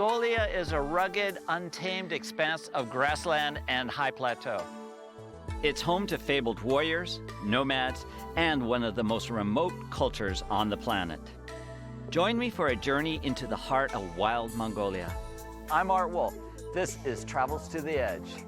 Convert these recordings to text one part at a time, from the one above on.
Mongolia is a rugged, untamed expanse of grassland and high plateau. It's home to fabled warriors, nomads, and one of the most remote cultures on the planet. Join me for a journey into the heart of wild Mongolia. I'm Art Wolfe. This is Travels to the Edge.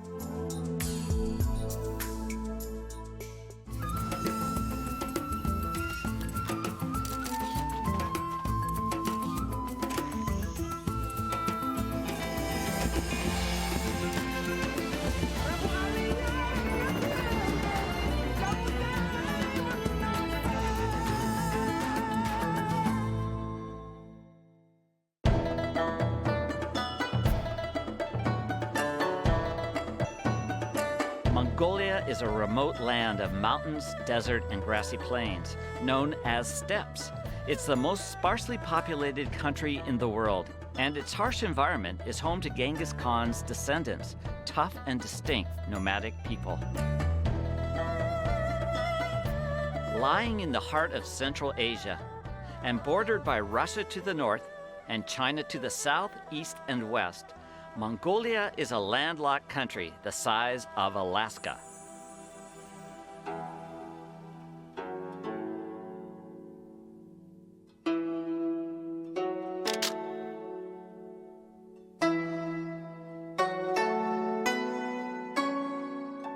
Mongolia is a remote land of mountains, desert, and grassy plains, known as steppes. It's the most sparsely populated country in the world, and its harsh environment is home to Genghis Khan's descendants, tough and distinct nomadic people. Lying in the heart of Central Asia, and bordered by Russia to the north and China to the south, east, and west, Mongolia is a landlocked country the size of Alaska.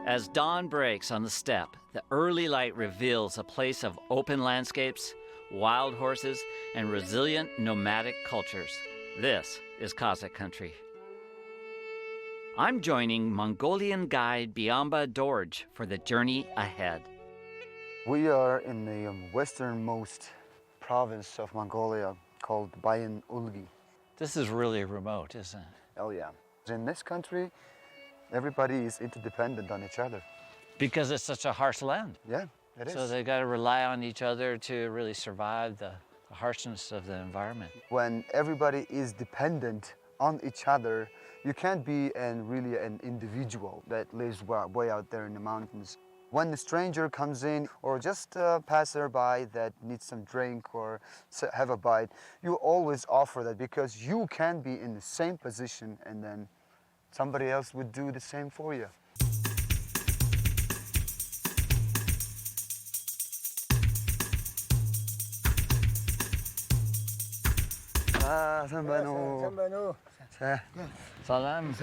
As dawn breaks on the steppe, the early light reveals a place of open landscapes, wild horses, and resilient nomadic cultures. This is Kazakh country. I'm joining Mongolian guide Biamba Dorj for the journey ahead. We are in the westernmost province of Mongolia called Bayan-Ulgi. This is really remote, isn't it? Oh yeah. In this country, everybody is interdependent on each other. Because it's such a harsh land. Yeah, it is. So they got to rely on each other to really survive the harshness of the environment. When everybody is dependent on each other, you can't be really an individual that lives way out there in the mountains. When a stranger comes in, or just a passerby that needs some drink or have a bite, you always offer that because you can be in the same position and then somebody else would do the same for you. Salam.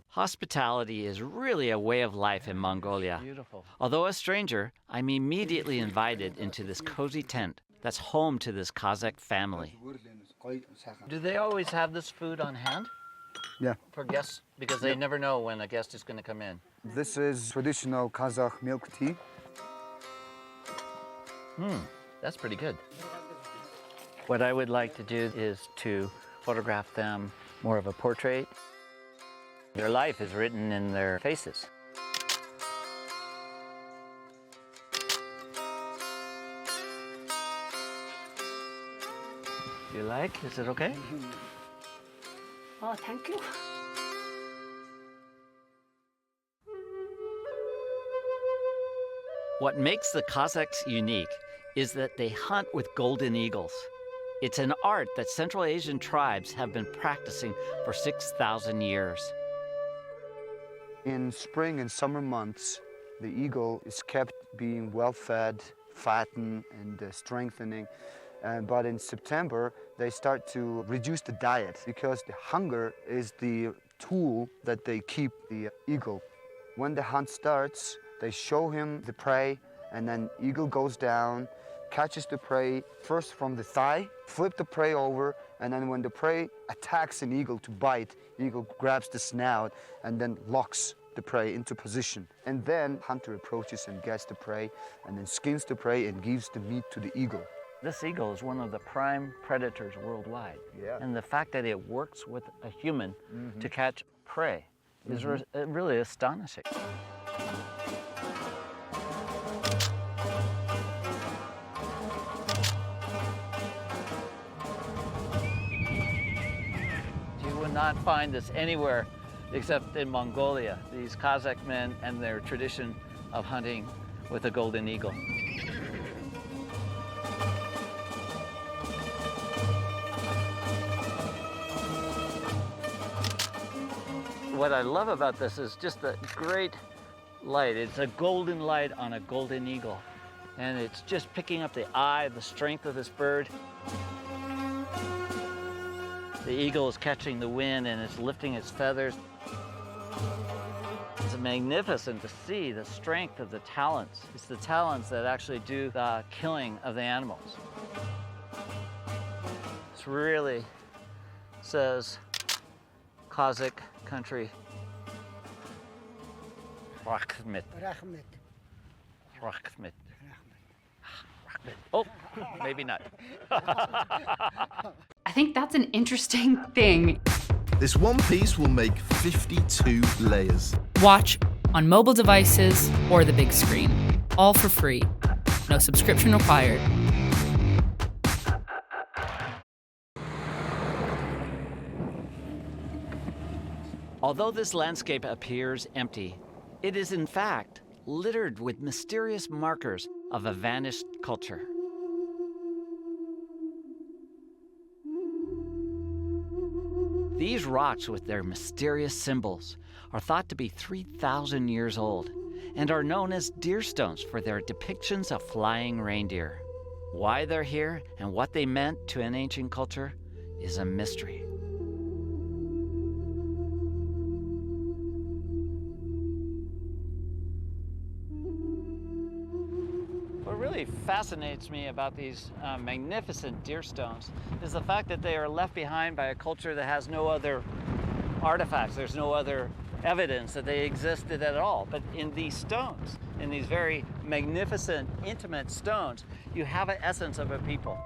Hospitality is really a way of life in Mongolia. Beautiful. Although a stranger, I'm immediately invited into this cozy tent that's home to this Kazakh family. Do they always have this food on hand? Yeah. For guests? Because they never know when a guest is going to come in. This is traditional Kazakh milk tea. That's pretty good. What I would like to do is to photograph them, more of a portrait. Their life is written in their faces. You like? Is it okay? Oh, thank you. What makes the Kazakhs unique is that they hunt with golden eagles. It's an art that Central Asian tribes have been practicing for 6,000 years. In spring and summer months, the eagle is kept being well-fed, fattened, and strengthening. But in September, they start to reduce the diet because the hunger is the tool that they keep the eagle. When the hunt starts, they show him the prey, and then eagle goes down, catches the prey first from the thigh, flip the prey over, and then when the prey attacks an eagle to bite, eagle grabs the snout and then locks the prey into position. And then hunter approaches and gets the prey and then skins the prey and gives the meat to the eagle. This eagle is one of the prime predators worldwide. Yeah. And the fact that it works with a human to catch prey is really astonishing. You will not find this anywhere except in Mongolia, these Kazakh men and their tradition of hunting with a golden eagle. what I love about this is just the great light. It's a golden light on a golden eagle. And it's just picking up the eye, the strength of this bird. The eagle is catching the wind and it's lifting its feathers. It's magnificent to see the strength of the talons. It's the talons that actually do the killing of the animals. This really says Kazakh country. Rahmet. Rahmet. Rahmet. Oh, maybe not. I think that's an interesting thing. This one piece will make 52 layers. Watch on mobile devices or the big screen. All for free. No subscription required. Although this landscape appears empty, it is in fact littered with mysterious markers of a vanished culture. These rocks with their mysterious symbols are thought to be 3,000 years old and are known as deer stones for their depictions of flying reindeer. Why they're here and what they meant to an ancient culture is a mystery. What really fascinates me about these magnificent deer stones is the fact that they are left behind by a culture that has no other artifacts. There's no other evidence that they existed at all. But in these stones, in these very magnificent, intimate stones, you have an essence of a people.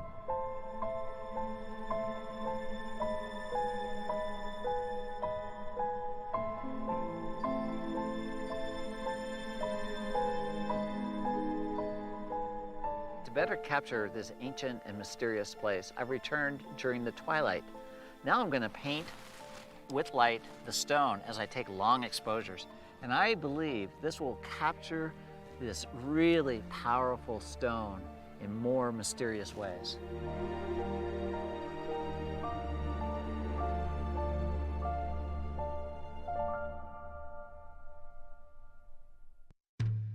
To better capture this ancient and mysterious place, I've returned during the twilight. Now I'm going to paint with light the stone as I take long exposures. And I believe this will capture this really powerful stone in more mysterious ways.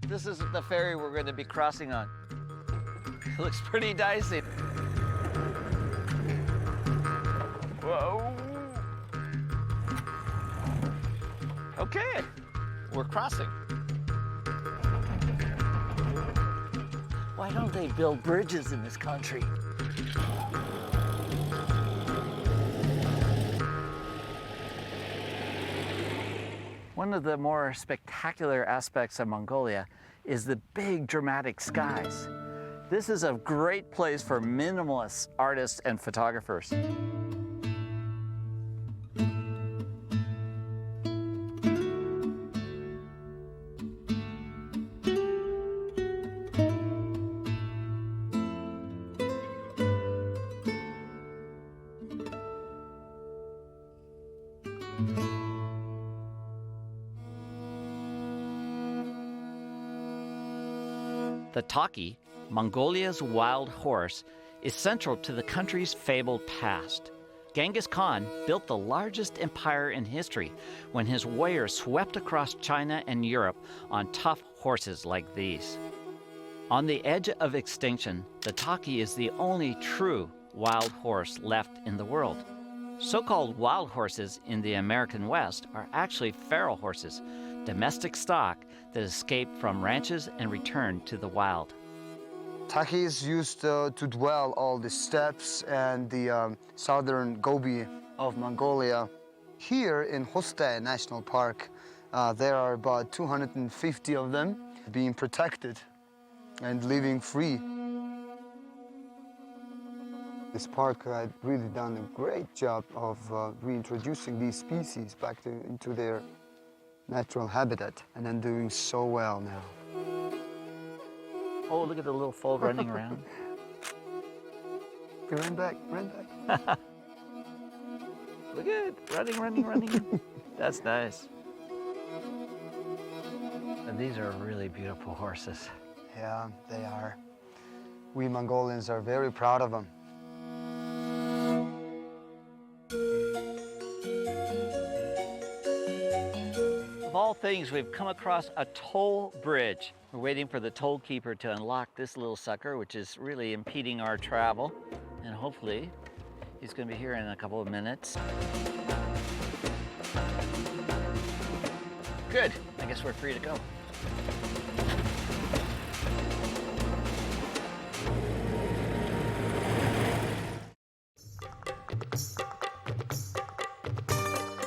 This is the ferry we're going to be crossing on. It looks pretty dicey. Whoa. Okay, we're crossing. Why don't they build bridges in this country? One of the more spectacular aspects of Mongolia is the big dramatic skies. This is a great place for minimalist artists and photographers. The taki, Mongolia's wild horse, is central to the country's fabled past. Genghis Khan built the largest empire in history when his warriors swept across China and Europe on tough horses like these. On the edge of extinction, the taki is the only true wild horse left in the world. So-called wild horses in the American West are actually feral horses, domestic stock that escaped from ranches and returned to the wild. Takis used to dwell all the steppes and the southern Gobi of Mongolia. Here in Hoste National Park, there are about 250 of them being protected and living free. This park had really done a great job of reintroducing these species back into their natural habitat, and then doing so well now. Oh, look at the little foal running around. Run back, run back. Look at it, running. That's nice. And these are really beautiful horses. Yeah, they are. We Mongolians are very proud of them. Of all things, we've come across a toll bridge. We're waiting for the toll keeper to unlock this little sucker, which is really impeding our travel. And hopefully, he's going to be here in a couple of minutes. Good. I guess we're free to go.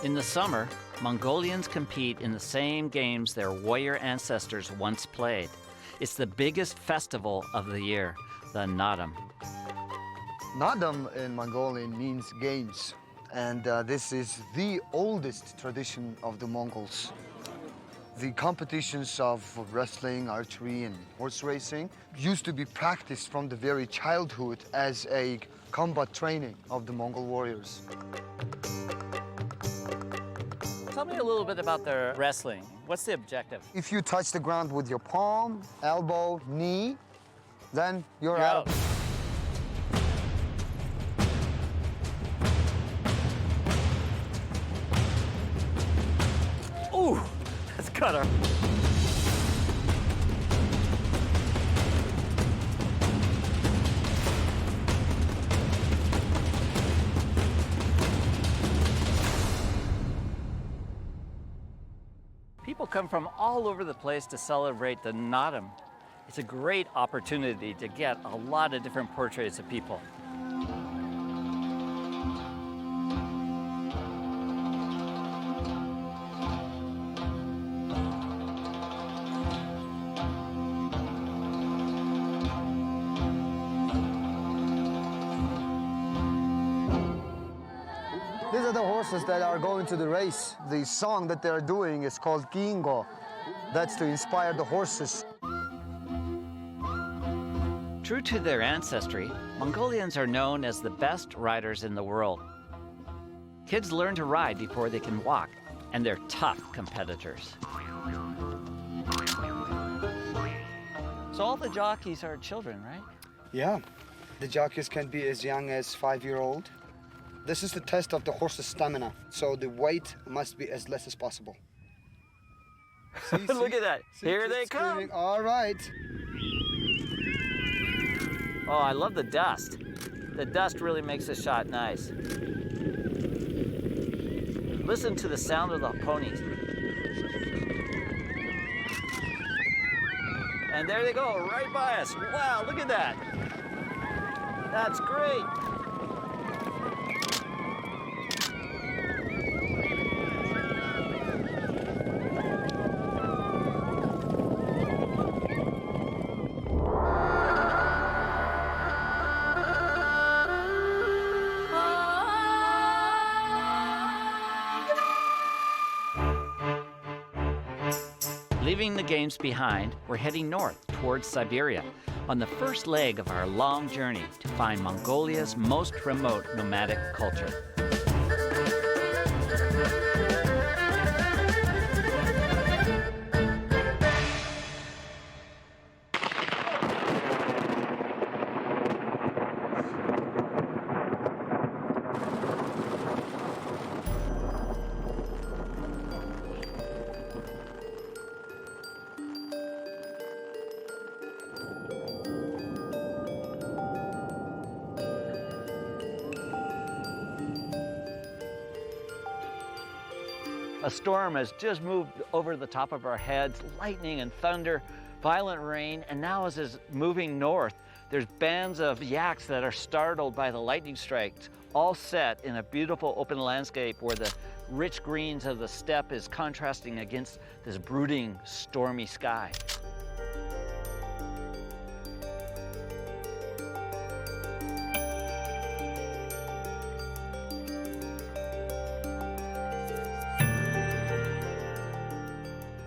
In the summer, Mongolians compete in the same games their warrior ancestors once played. It's the biggest festival of the year, the Nadam. Nadam in Mongolian means games, and this is the oldest tradition of the Mongols. The competitions of wrestling, archery, and horse racing used to be practiced from the very childhood as a combat training of the Mongol warriors. Tell me a little bit about the wrestling. What's the objective? If you touch the ground with your palm, elbow, knee, then you're out. Ooh, that's cut her. People come from all over the place to celebrate the Nadam. It's a great opportunity to get a lot of different portraits of people. These are the horses that are going to the race. The song that they're doing is called Kingo. That's to inspire the horses. True to their ancestry, Mongolians are known as the best riders in the world. Kids learn to ride before they can walk, and they're tough competitors. So all the jockeys are children, right? Yeah, the jockeys can be as young as 5-year-old. This is the test of the horse's stamina, so the weight must be as less as possible. Look at that. Here they come. Screaming. All right. Oh, I love the dust. The dust really makes the shot nice. Listen to the sound of the ponies. And there they go, right by us. Wow, look at that. That's great. Leaving the games behind, we're heading north towards Siberia on the first leg of our long journey to find Mongolia's most remote nomadic culture. A storm has just moved over the top of our heads, lightning and thunder, violent rain, and now as it's moving north, there's bands of yaks that are startled by the lightning strikes, all set in a beautiful open landscape where the rich greens of the steppe is contrasting against this brooding, stormy sky.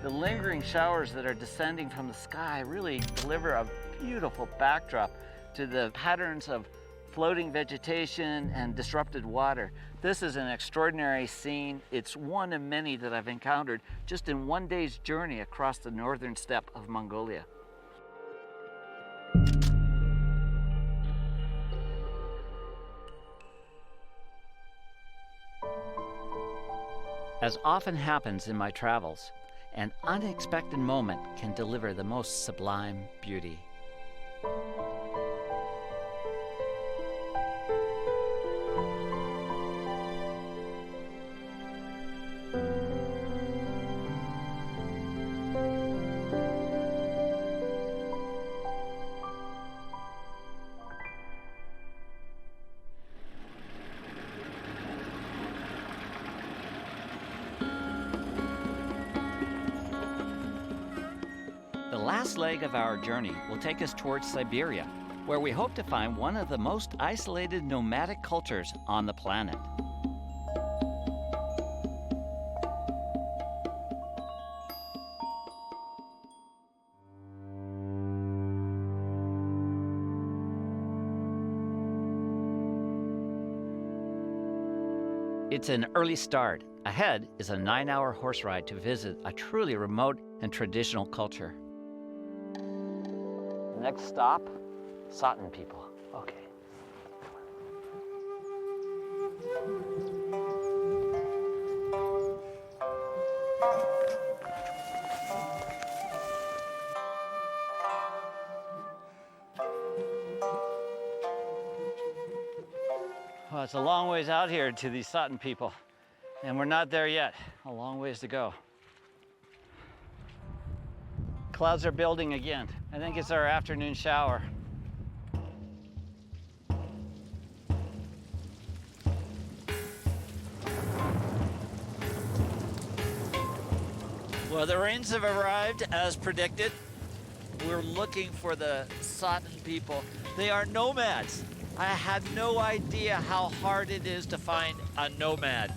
The lingering showers that are descending from the sky really deliver a beautiful backdrop to the patterns of floating vegetation and disrupted water. This is an extraordinary scene. It's one of many that I've encountered just in one day's journey across the northern steppe of Mongolia. As often happens in my travels, an unexpected moment can deliver the most sublime beauty. The last leg of our journey will take us towards Siberia, where we hope to find one of the most isolated nomadic cultures on the planet. It's an early start. Ahead is a 9-hour horse ride to visit a truly remote and traditional culture. Next stop, Satan people. Okay. Well, it's a long ways out here to these Satan people, and we're not there yet. A long ways to go. Clouds are building again. I think it's our afternoon shower. Well, the rains have arrived as predicted. We're looking for the Satan people. They are nomads. I had no idea how hard it is to find a nomad.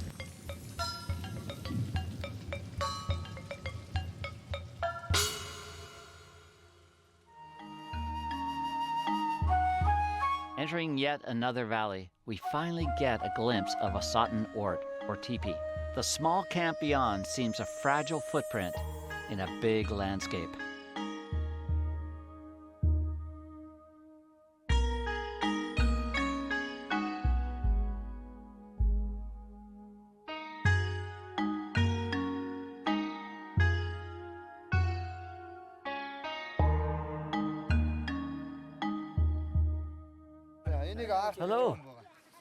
Entering yet another valley, we finally get a glimpse of a Satan Ort, or teepee. The small camp beyond seems a fragile footprint in a big landscape. Hello.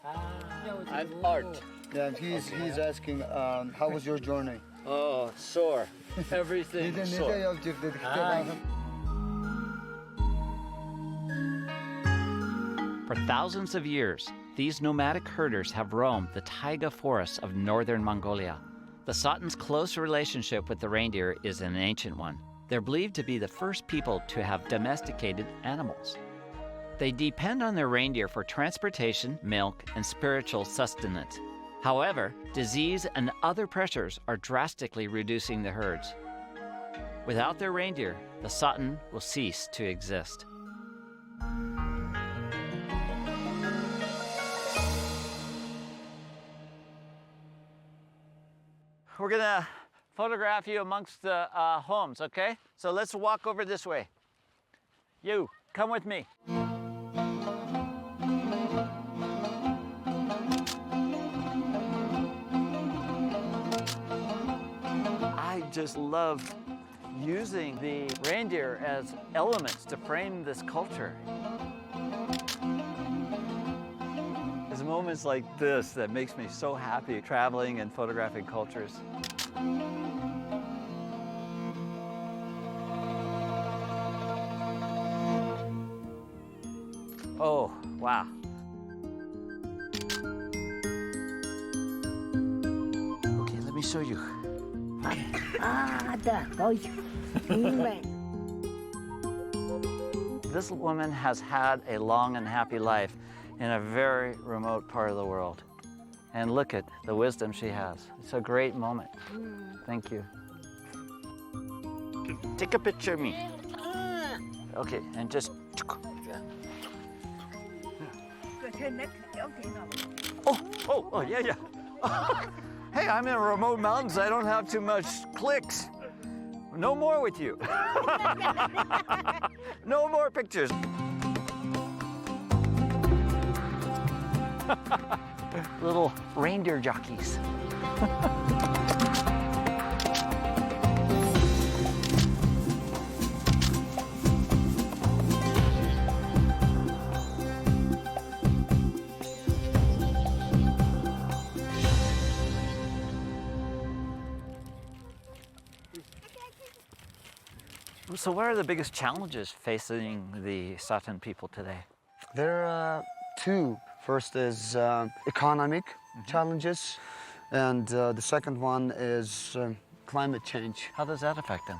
I'm Art. Yeah, he's asking, how was your journey? Oh, sore. Everything sore. For thousands of years, these nomadic herders have roamed the taiga forests of northern Mongolia. The Satan's close relationship with the reindeer is an ancient one. They're believed to be the first people to have domesticated animals. They depend on their reindeer for transportation, milk, and spiritual sustenance. However, disease and other pressures are drastically reducing the herds. Without their reindeer, the Satan will cease to exist. We're gonna photograph you amongst the homes, okay? So let's walk over this way. You, come with me. I just love using the reindeer as elements to frame this culture. It's moments like this that makes me so happy traveling and photographing cultures. Oh, wow. Okay, let me show you. This woman has had a long and happy life in a very remote part of the world. And look at the wisdom she has. It's a great moment. Thank you. Take a picture of me. Okay, and just... Oh, yeah. Hey, I'm in remote mountains. I don't have too much clicks. No more with you. No more pictures. Little reindeer jockeys. So what are the biggest challenges facing the Satan people today? There are two. First is economic challenges, and the second one is climate change. How does that affect them?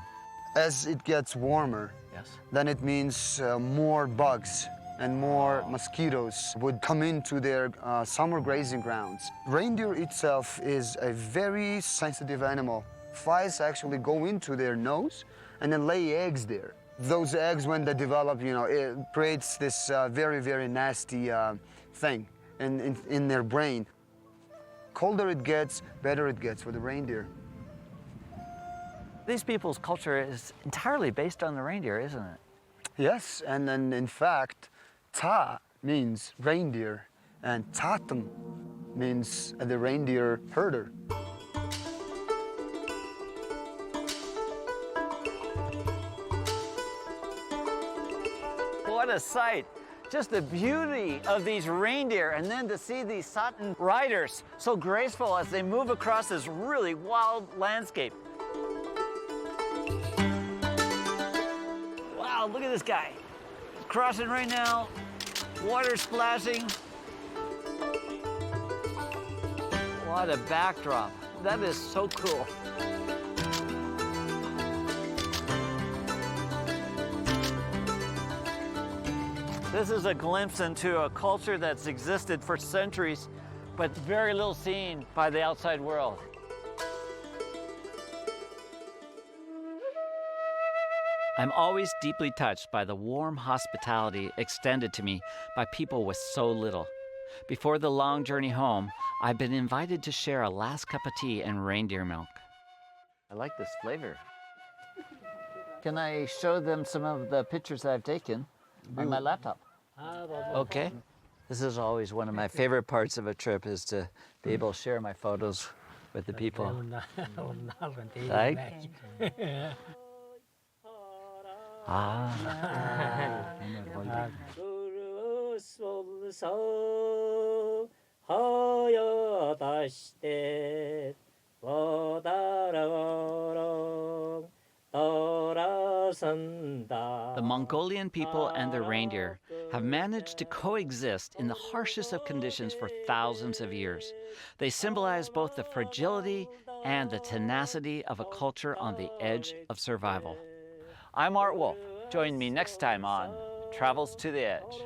As it gets warmer, Yes. then it means more bugs and more mosquitoes would come into their summer grazing grounds. Reindeer itself is a very sensitive animal. Flies actually go into their nose and then lay eggs there. Those eggs, when they develop, it creates this very, very nasty thing in their brain. Colder it gets, better it gets for the reindeer. These people's culture is entirely based on the reindeer, isn't it? Yes, and then in fact, Ta means reindeer, and Tatum means the reindeer herder. What a sight! Just the beauty of these reindeer, and then to see these Satan riders so graceful as they move across this really wild landscape. Wow, look at this guy. He's crossing right now, water splashing. What a backdrop. That is so cool. This is a glimpse into a culture that's existed for centuries, but very little seen by the outside world. I'm always deeply touched by the warm hospitality extended to me by people with so little. Before the long journey home, I've been invited to share a last cup of tea and reindeer milk. I like this flavor. Can I show them some of the pictures that I've taken on my laptop? Okay. This is always one of my favorite parts of a trip, is to be able to share my photos with the people. Right? The Mongolian people and the reindeer have managed to coexist in the harshest of conditions for thousands of years. They symbolize both the fragility and the tenacity of a culture on the edge of survival. I'm Art Wolfe. Join me next time on Travels to the Edge.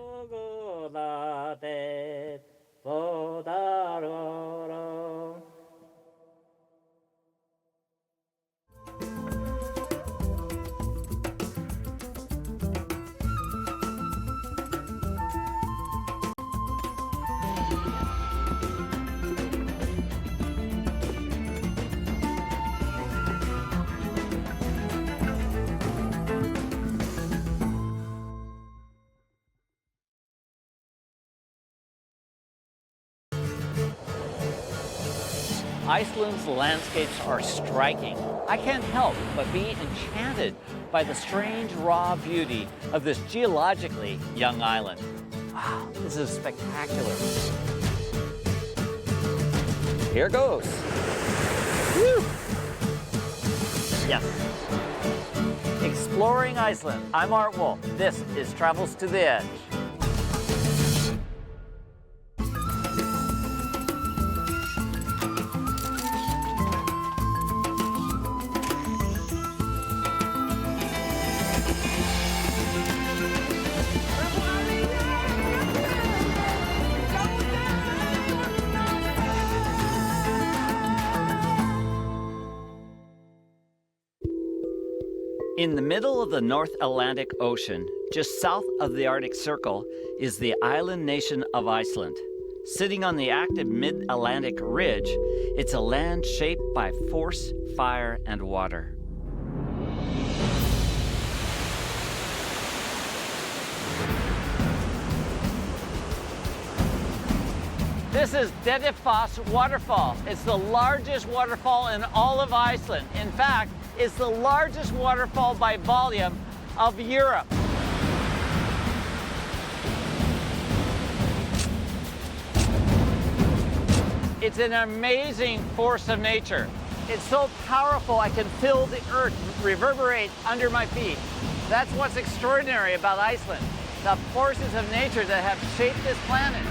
Iceland's landscapes are striking. I can't help but be enchanted by the strange raw beauty of this geologically young island. Wow, this is spectacular. Here goes. Woo! Yes. Exploring Iceland. I'm Art Wolfe. This is Travels to the Edge. In the middle of the North Atlantic Ocean, just south of the Arctic Circle, is the island nation of Iceland. Sitting on the active mid-Atlantic ridge, it's a land shaped by force, fire, and water. This is Dettifoss waterfall. It's the largest waterfall in all of Iceland. In fact, it's the largest waterfall by volume of Europe. It's an amazing force of nature. It's so powerful I can feel the earth reverberate under my feet. That's what's extraordinary about Iceland, the forces of nature that have shaped this planet.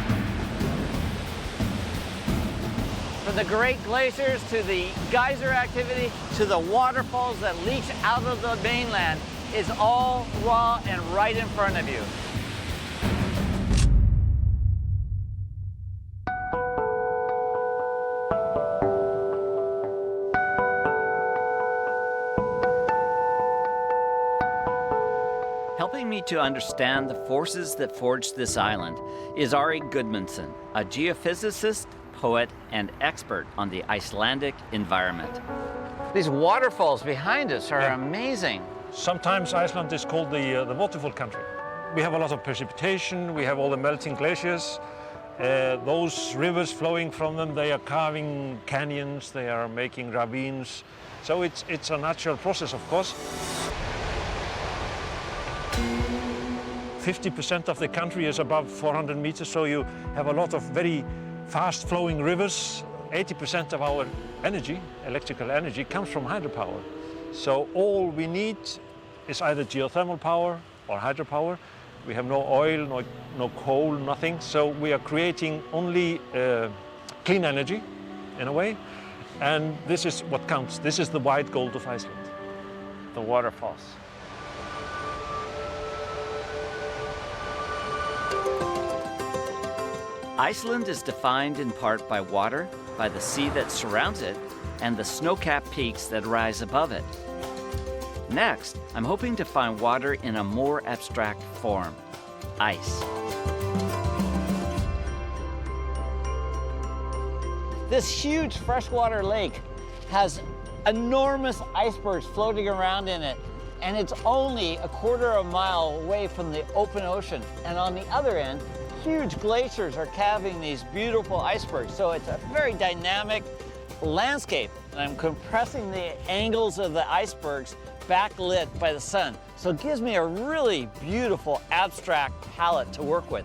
From the great glaciers to the geyser activity to the waterfalls that leach out of the mainland is all raw and right in front of you. Helping me to understand the forces that forged this island is Ari Gudmundsson, a geophysicist, poet, and expert on the Icelandic environment. These waterfalls behind us are amazing. Sometimes Iceland is called the waterfall country. We have a lot of precipitation, we have all the melting glaciers. Those rivers flowing from them, they are carving canyons, they are making ravines. So it's a natural process, of course. 50% of the country is above 400 meters, so you have a lot of very fast-flowing rivers. 80% of our energy, electrical energy, comes from hydropower. So all we need is either geothermal power or hydropower. We have no oil, no coal, nothing. So we are creating only clean energy, in a way. And this is what counts. This is the white gold of Iceland. The waterfalls. Iceland is defined in part by water, by the sea that surrounds it, and the snow-capped peaks that rise above it. Next, I'm hoping to find water in a more abstract form, ice. This huge freshwater lake has enormous icebergs floating around in it, and it's only a quarter of a mile away from the open ocean. And on the other end, huge glaciers are calving these beautiful icebergs. So it's a very dynamic landscape. And I'm compressing the angles of the icebergs backlit by the sun. So it gives me a really beautiful abstract palette to work with.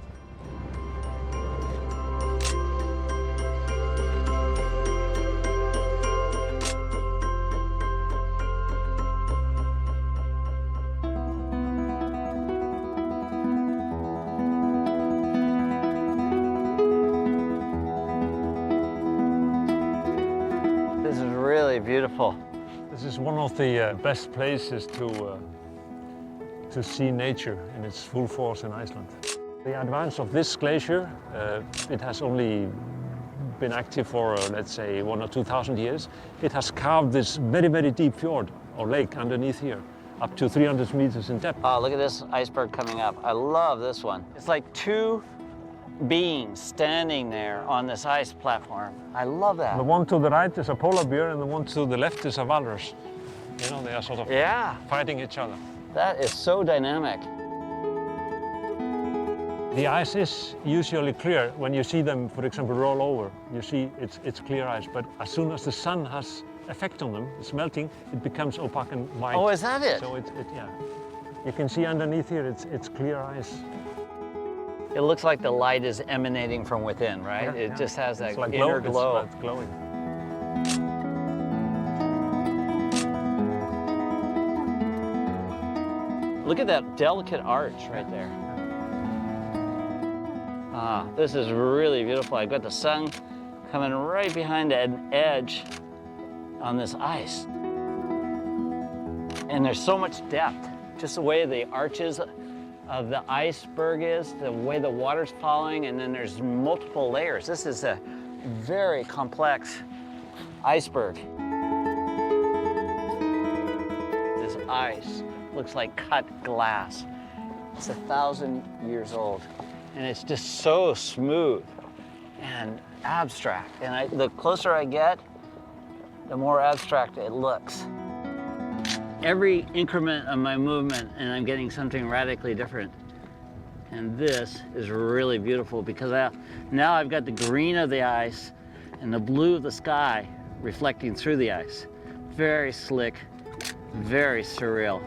This is really beautiful. This is one of the best places to see nature in its full force in Iceland. The advance of this glacier, it has only been active for, let's say, 1,000 or 2,000 years. It has carved this very, very deep fjord or lake underneath here, up to 300 meters in depth. Oh, look at this iceberg coming up. I love this one. It's like two beings standing there on this ice platform. I love that. The one to the right is a polar bear and the one to the left is a walrus. You know, they are sort of fighting each other. That is so dynamic. The ice is usually clear. When you see them, for example, roll over, you see it's clear ice. But as soon as the sun has effect on them, it's melting, it becomes opaque and white. Oh, is that it? So yeah. You can see underneath here, it's clear ice. It looks like the light is emanating from within, right? Yeah, it just has that like inner glow. It's glowing. Look at that delicate arch right there. Ah, this is really beautiful. I've got the sun coming right behind an edge on this ice. And there's so much depth, just the way the arches of the iceberg is, the way the water's falling, and then there's multiple layers. This is a very complex iceberg. This ice looks like cut glass. It's 1,000 years old, and it's just so smooth and abstract. And the closer I get, the more abstract it looks. Every increment of my movement and I'm getting something radically different. And this is really beautiful because now I've got the green of the ice and the blue of the sky reflecting through the ice. Very slick, very surreal.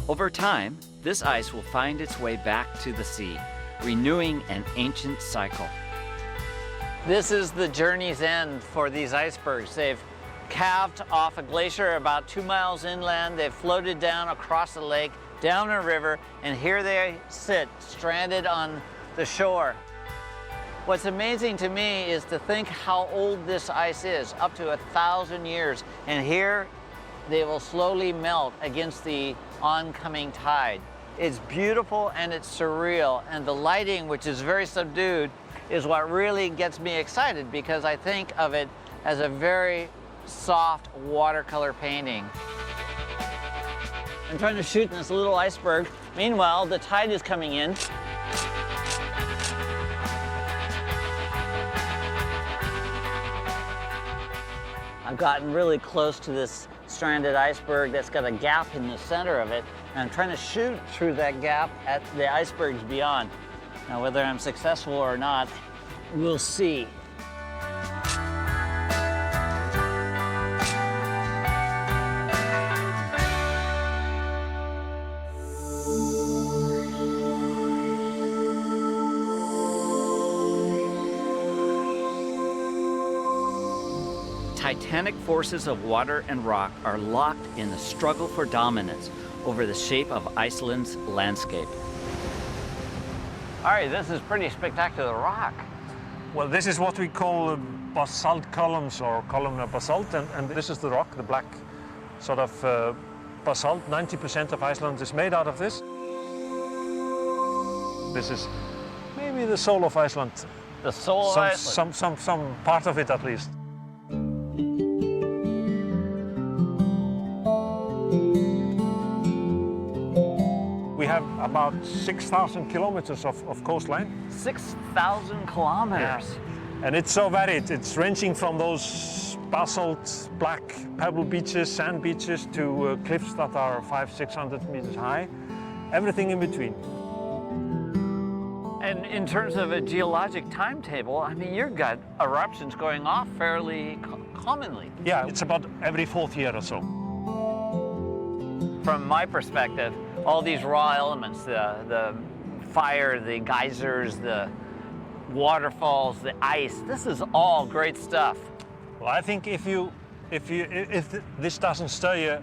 Over time, this ice will find its way back to the sea, renewing an ancient cycle. This is the journey's end for these icebergs. They've calved off a glacier about 2 miles inland. They've floated down across the lake, down a river, and here they sit, stranded on the shore. What's amazing to me is to think how old this ice is, up to 1,000 years. And here they will slowly melt against the oncoming tide. It's beautiful and it's surreal, and the lighting, which is very subdued, is what really gets me excited, because I think of it as a very soft watercolor painting. I'm trying to shoot in this little iceberg. Meanwhile, the tide is coming in. I've gotten really close to this stranded iceberg that's got a gap in the center of it, and I'm trying to shoot through that gap at the icebergs beyond. Now, whether I'm successful or not, we'll see. Titanic forces of water and rock are locked in the struggle for dominance over the shape of Iceland's landscape. All right, this is pretty spectacular rock. Well, this is what we call basalt columns, or columnar basalt, and this is the rock, the black sort of basalt. 90% of Iceland is made out of this. This is maybe the soul of Iceland. The soul of Iceland. Some part of it at least. We have about 6,000 kilometers of coastline. 6,000 kilometers. Yeah. And it's so varied. It's ranging from those basalt, black pebble beaches, sand beaches, to cliffs that are 500-600 meters high. Everything in between. And in terms of a geologic timetable, I mean, you've got eruptions going off fairly commonly. Yeah, it's about every 4th year or so. From my perspective, all these raw elements, the fire, the geysers, the waterfalls, the ice, this is all great stuff. Well, I think if this doesn't stir your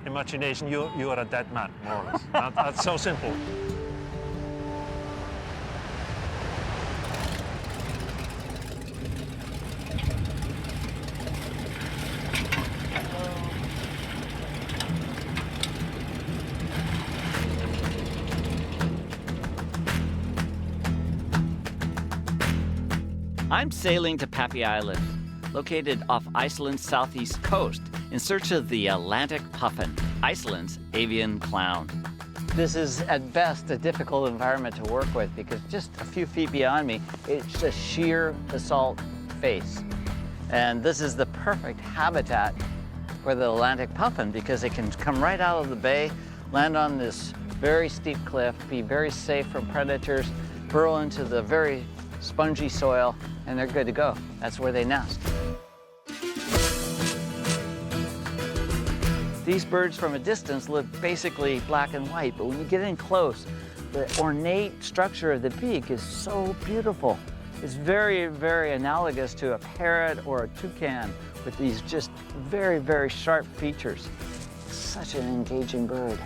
imagination, you are a dead man, more or less. That's so simple. I'm sailing to Papi Island, located off Iceland's southeast coast, in search of the Atlantic puffin, Iceland's avian clown. This is, at best, a difficult environment to work with, because just a few feet beyond me, it's a sheer basalt face. And this is the perfect habitat for the Atlantic puffin, because it can come right out of the bay, land on this very steep cliff, be very safe from predators, burrow into the very spongy soil, and they're good to go. That's where they nest. These birds from a distance look basically black and white, but when you get in close, the ornate structure of the beak is so beautiful. It's very, very analogous to a parrot or a toucan with these just very, very sharp features. Such an engaging bird.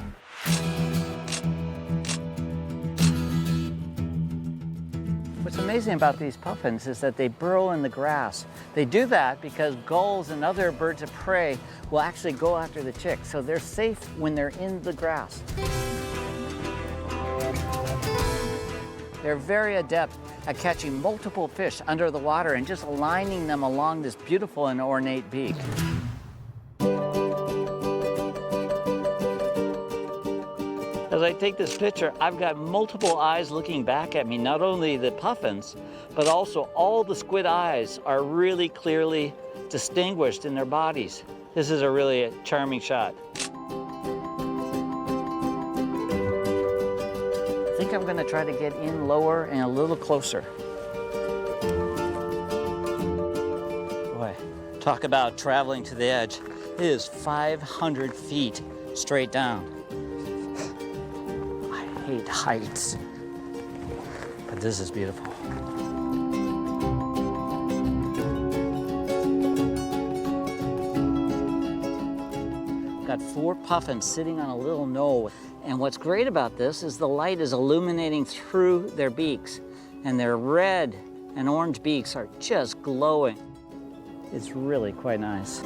What's amazing about these puffins is that they burrow in the grass. They do that because gulls and other birds of prey will actually go after the chicks, so they're safe when they're in the grass. They're very adept at catching multiple fish under the water and just aligning them along this beautiful and ornate beak. As I take this picture, I've got multiple eyes looking back at me, not only the puffins, but also all the squid eyes are really clearly distinguished in their bodies. This is a really charming shot. I think I'm going to try to get in lower and a little closer. Boy, talk about traveling to the edge. It is 500 feet straight down. hate heights, but this is beautiful. Got 4 puffins sitting on a little knoll. And what's great about this is the light is illuminating through their beaks, and their red and orange beaks are just glowing. It's really quite nice.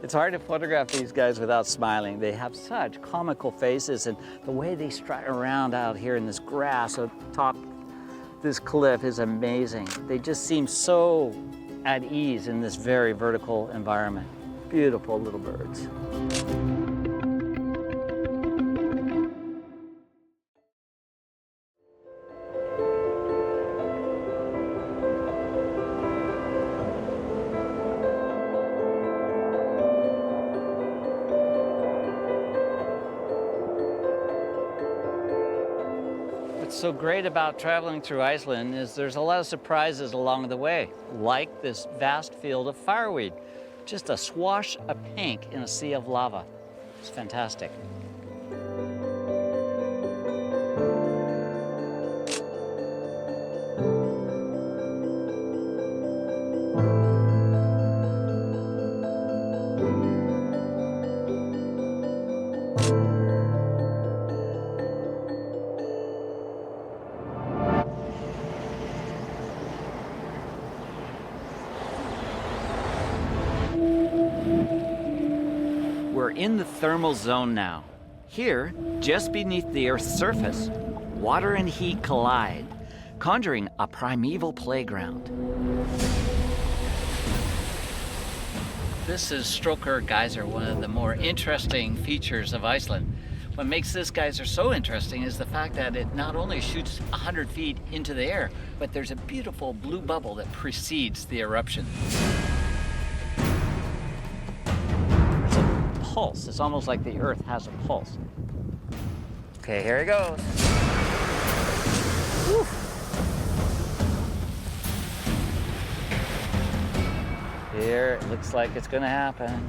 It's hard to photograph these guys without smiling. They have such comical faces, and the way they strut around out here in this grass atop this cliff is amazing. They just seem so at ease in this very vertical environment. Beautiful little birds. What's so great about traveling through Iceland is there's a lot of surprises along the way, like this vast field of fireweed. Just a swash of pink in a sea of lava. It's fantastic. We're in the thermal zone now. Here, just beneath the Earth's surface, water and heat collide, conjuring a primeval playground. This is Stroker Geyser, one of the more interesting features of Iceland. What makes this geyser so interesting is the fact that it not only shoots 100 feet into the air, but there's a beautiful blue bubble that precedes the eruption. Pulse. It's almost like the Earth has a pulse. Okay, here it goes. Whew. Here, it looks like it's gonna happen.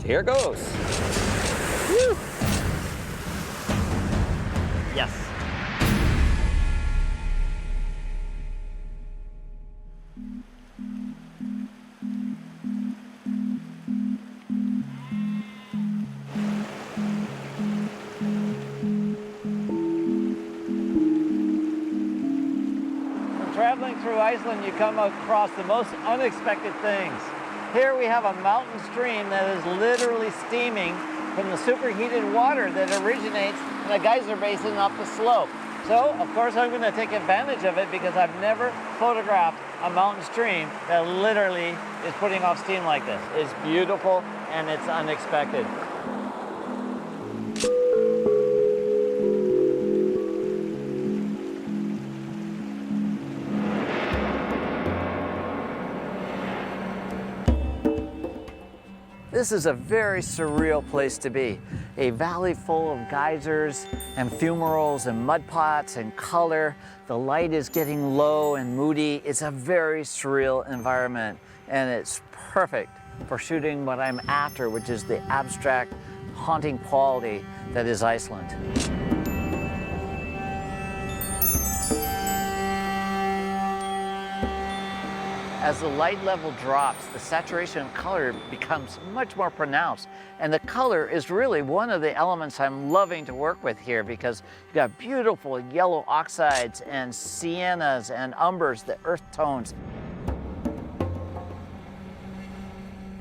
Here it goes. Whew. Yes. Traveling through Iceland, you come across the most unexpected things. Here we have a mountain stream that is literally steaming from the superheated water that originates in a geyser basin up the slope. So, of course, I'm going to take advantage of it because I've never photographed a mountain stream that literally is putting off steam like this. It's beautiful and it's unexpected. This is a very surreal place to be. A valley full of geysers and fumaroles and mud pots and color. The light is getting low and moody. It's a very surreal environment, and it's perfect for shooting what I'm after, which is the abstract, haunting quality that is Iceland. As the light level drops, the saturation of color becomes much more pronounced. And the color is really one of the elements I'm loving to work with here because you've got beautiful yellow oxides and siennas and umbers, the earth tones.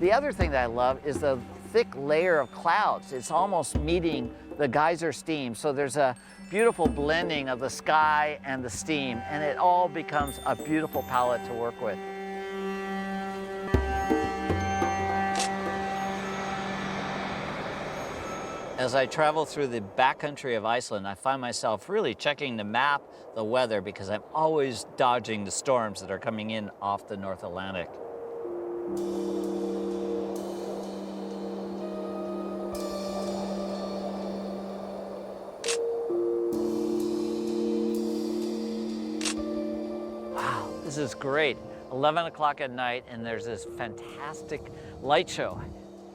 The other thing that I love is the thick layer of clouds. It's almost meeting the geyser steam. So there's a beautiful blending of the sky and the steam, and it all becomes a beautiful palette to work with. As I travel through the backcountry of Iceland, I find myself really checking the map, the weather, because I'm always dodging the storms that are coming in off the North Atlantic. Wow, this is great. 11 o'clock at night, and there's this fantastic light show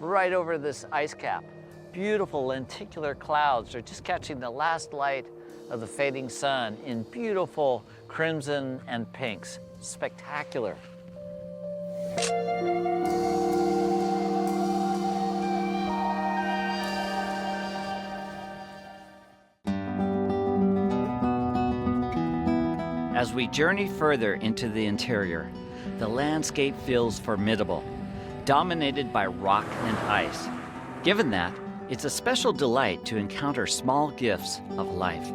right over this ice cap. beautiful lenticular clouds are just catching the last light of the fading sun in beautiful crimson and pinks. Spectacular. As we journey further into the interior, the landscape feels formidable, dominated by rock and ice. Given that, it's a special delight to encounter small gifts of life.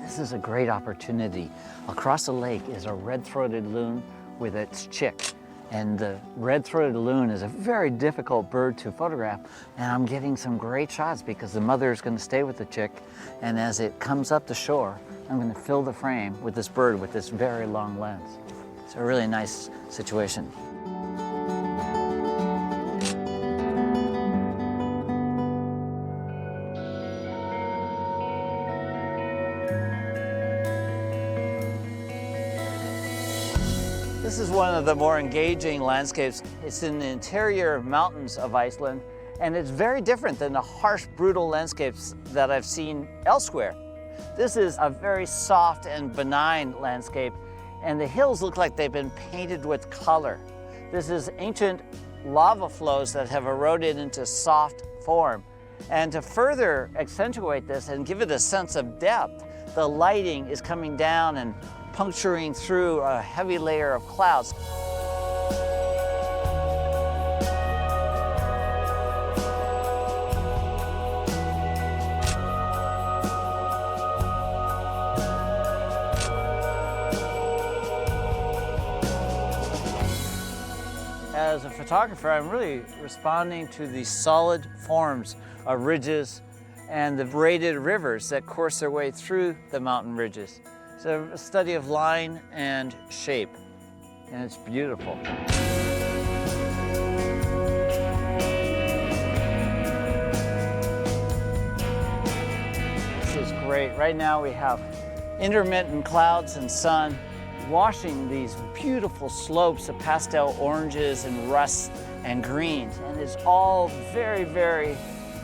This is a great opportunity. Across the lake is a red-throated loon with its chick. And the red-throated loon is a very difficult bird to photograph. And I'm getting some great shots because the mother is going to stay with the chick. And as it comes up the shore, I'm going to fill the frame with this bird with this very long lens. It's a really nice situation. This is one of the more engaging landscapes. It's in the interior mountains of Iceland, and it's very different than the harsh, brutal landscapes that I've seen elsewhere. This is a very soft and benign landscape, and the hills look like they've been painted with color. This is ancient lava flows that have eroded into soft form. And to further accentuate this and give it a sense of depth, the lighting is coming down and puncturing through a heavy layer of clouds. As a photographer, I'm really responding to the solid forms of ridges and the braided rivers that course their way through the mountain ridges. It's a study of line and shape, and it's beautiful. This is great. Right now we have intermittent clouds and sun washing these beautiful slopes of pastel oranges and rusts and greens. And it's all very, very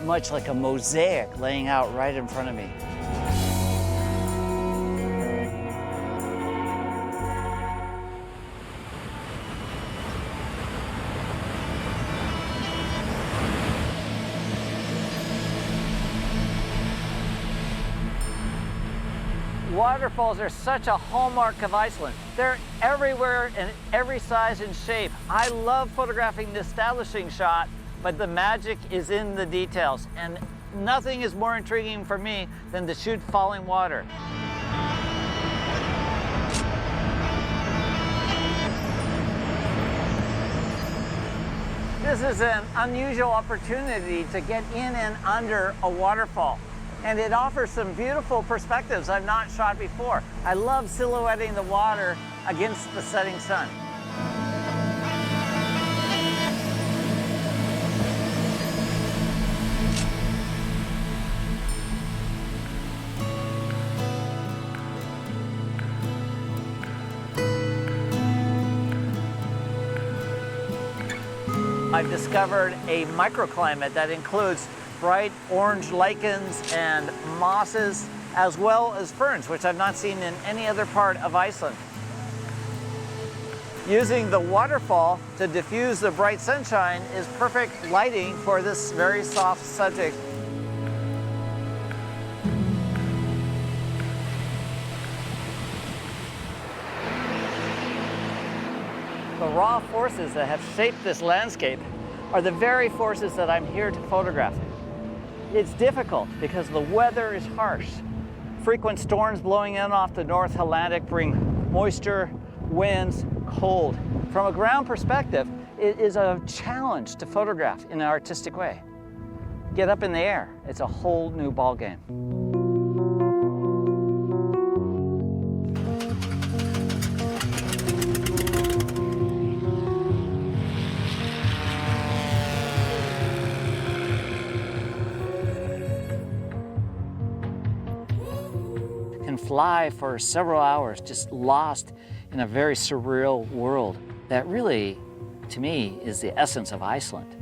much like a mosaic laying out right in front of me. Waterfalls are such a hallmark of Iceland. They're everywhere in every size and shape. I love photographing the establishing shot, but the magic is in the details. And nothing is more intriguing for me than to shoot falling water. This is an unusual opportunity to get in and under a waterfall. And it offers some beautiful perspectives I've not shot before. I love silhouetting the water against the setting sun. I've discovered a microclimate that includes bright orange lichens and mosses, as well as ferns, which I've not seen in any other part of Iceland. Using the waterfall to diffuse the bright sunshine is perfect lighting for this very soft subject. The raw forces that have shaped this landscape are the very forces that I'm here to photograph. It's difficult because the weather is harsh. Frequent storms blowing in off the North Atlantic bring moisture, winds, cold. From a ground perspective, it is a challenge to photograph in an artistic way. Get up in the air, it's a whole new ballgame. Fly for several hours, just lost in a very surreal world that really, to me, is the essence of Iceland.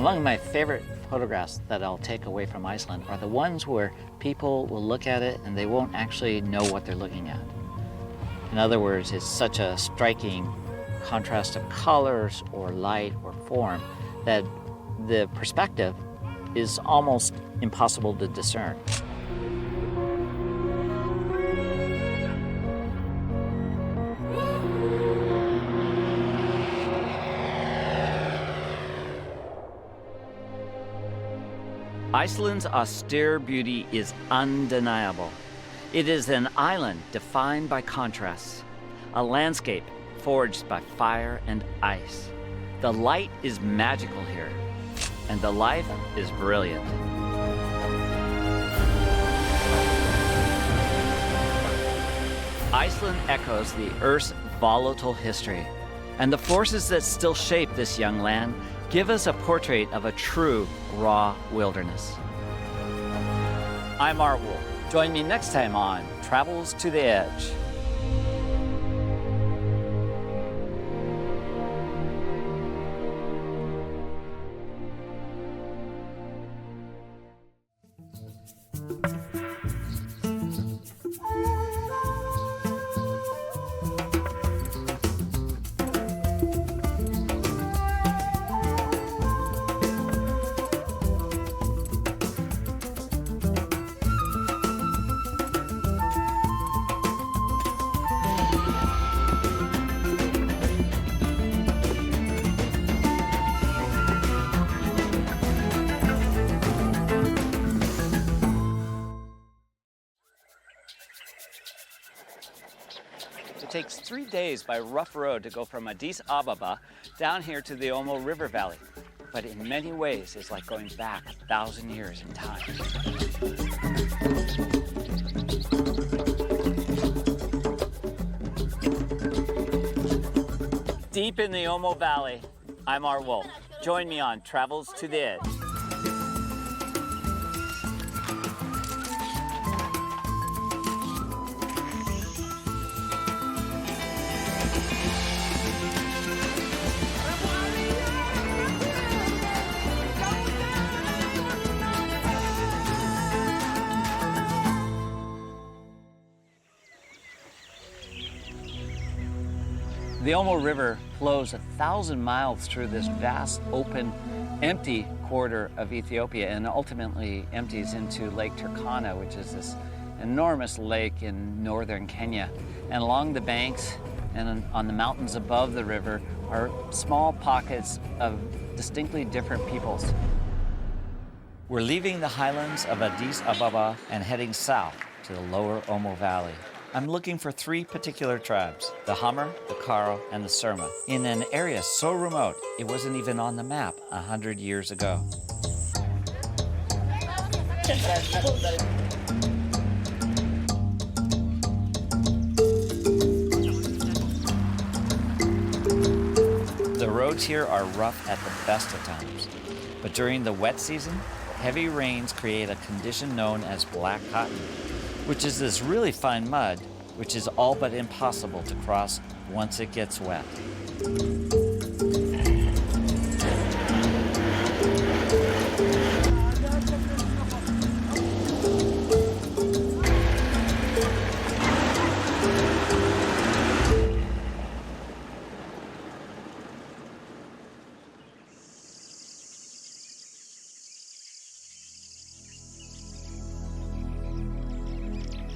Among my favorite photographs that I'll take away from Iceland are the ones where people will look at it and they won't actually know what they're looking at. In other words, it's such a striking contrast of colors or light or form that the perspective is almost impossible to discern. Iceland's austere beauty is undeniable. It is an island defined by contrasts, a landscape forged by fire and ice. The light is magical here, and the life is brilliant. Iceland echoes the Earth's volatile history, and the forces that still shape this young land give us a portrait of a true raw wilderness. I'm Art Wolfe. Join me next time on Travels to the Edge. It takes 3 days by rough road to go from Addis Ababa down here to the Omo River Valley. But in many ways, it's like going back 1,000 years in time. Deep in the Omo Valley, I'm Art Wolfe. Join me on Travels to the Edge. The Omo River flows 1,000 miles through this vast, open, empty quarter of Ethiopia and ultimately empties into Lake Turkana, which is this enormous lake in northern Kenya. And along the banks and on the mountains above the river are small pockets of distinctly different peoples. We're leaving the highlands of Addis Ababa and heading south to the lower Omo Valley. I'm looking for 3 particular tribes, the Hammer, the Karo, and the Surma, in an area so remote it wasn't even on the map 100 years ago. The roads here are rough at the best of times, but during the wet season, heavy rains create a condition known as black cotton, which is this really fine mud, which is all but impossible to cross once it gets wet.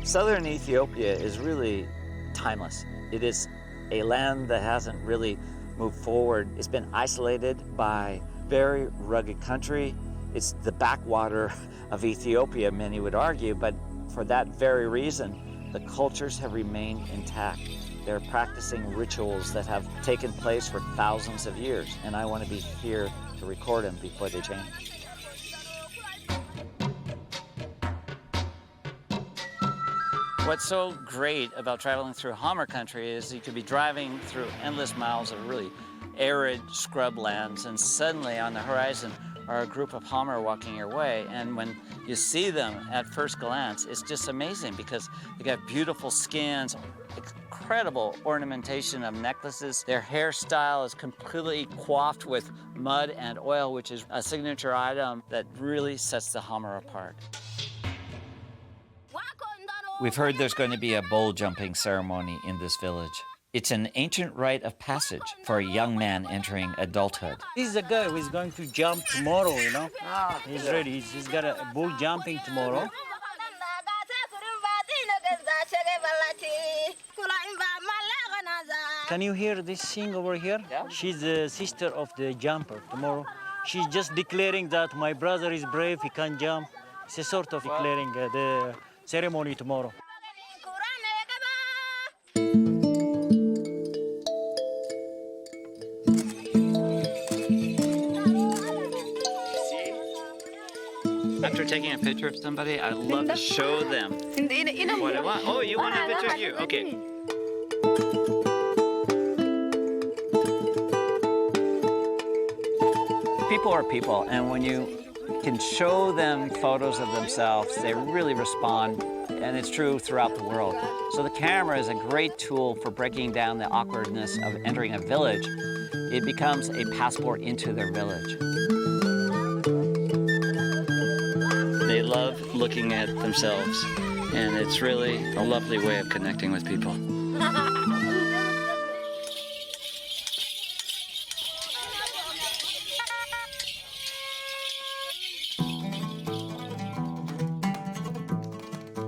Southern Ethiopia is really timeless. It is a land that hasn't really moved forward. It's been isolated by very rugged country. It's the backwater of Ethiopia, many would argue, but for that very reason, the cultures have remained intact. They're practicing rituals that have taken place for thousands of years, and I want to be here to record them before they change. What's so great about traveling through Hammer country is you could be driving through endless miles of really arid scrublands, and suddenly on the horizon are a group of Hammer walking your way. And when you see them at first glance, it's just amazing because they got beautiful skins, incredible ornamentation of necklaces. Their hairstyle is completely coiffed with mud and oil, which is a signature item that really sets the Hammer apart. We've heard there's going to be a bull jumping ceremony in this village. It's an ancient rite of passage for a young man entering adulthood. This is the guy who is going to jump tomorrow, you know. He's ready. He's got a bull jumping tomorrow. Can you hear this thing over here? Yeah. She's the sister of the jumper tomorrow. She's just declaring that my brother is brave, he can jump. It's a sort of declaring the ceremony tomorrow. After taking a picture of somebody, I love to show them what I want. Oh, you want a picture of you? Okay. People are people, and when you can show them photos of themselves, they really respond, and it's true throughout the world. So the camera is a great tool for breaking down the awkwardness of entering a village. It becomes a passport into their village. They love looking at themselves, and it's really a lovely way of connecting with people.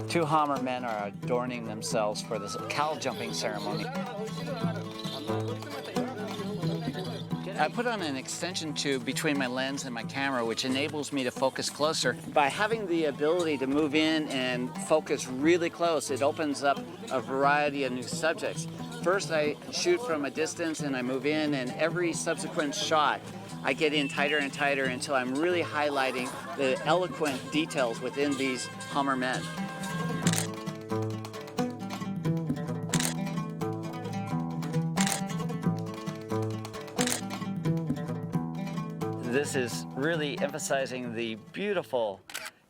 Two Hammer men are adorning themselves for this cow jumping ceremony. I put on an extension tube between my lens and my camera, which enables me to focus closer. By having the ability to move in and focus really close, it opens up a variety of new subjects. First, I shoot from a distance and I move in, and every subsequent shot, I get in tighter and tighter until I'm really highlighting the eloquent details within these Hammer men. This is really emphasizing the beautiful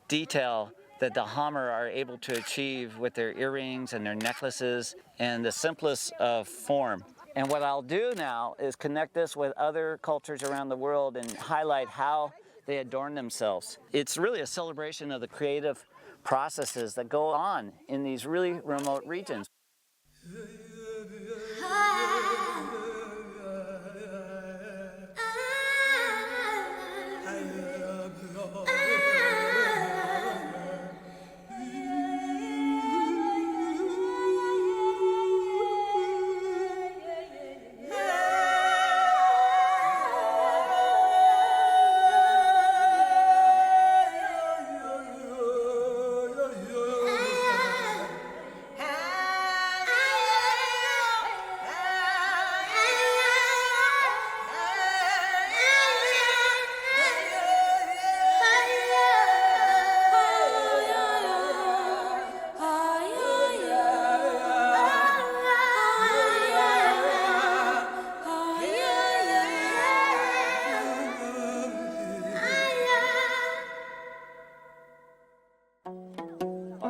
detail that the Hammer are able to achieve with their earrings and their necklaces and the simplest of form. And what I'll do now is connect this with other cultures around the world and highlight how they adorn themselves. It's really a celebration of the creative processes that go on in these really remote regions.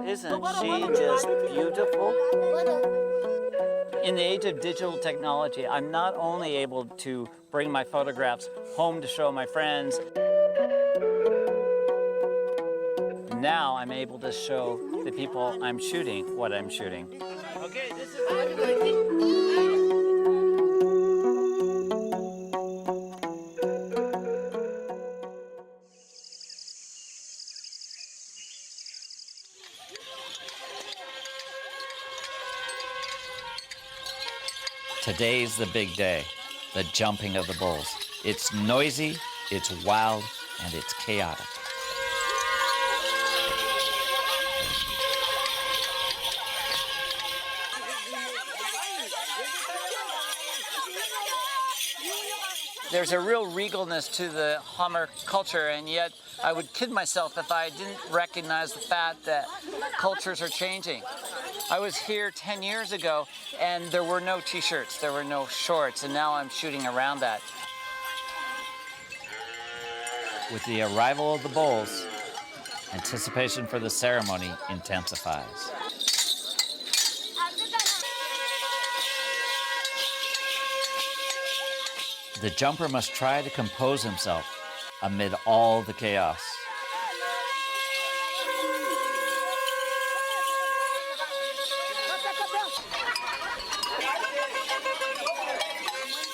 Isn't she just beautiful? In the age of digital technology, I'm not only able to bring my photographs home to show my friends, now I'm able to show the people I'm shooting what I'm shooting. Okay, this is Today's the big day, the jumping of the bulls. It's noisy, it's wild, and it's chaotic. There's a real regalness to the Hammer culture, and yet I would kid myself if I didn't recognize the fact that cultures are changing. I was here 10 years ago, and there were no t-shirts, there were no shorts, and now I'm shooting around that. With the arrival of the bulls, anticipation for the ceremony intensifies. the jumper must try to compose himself amid all the chaos.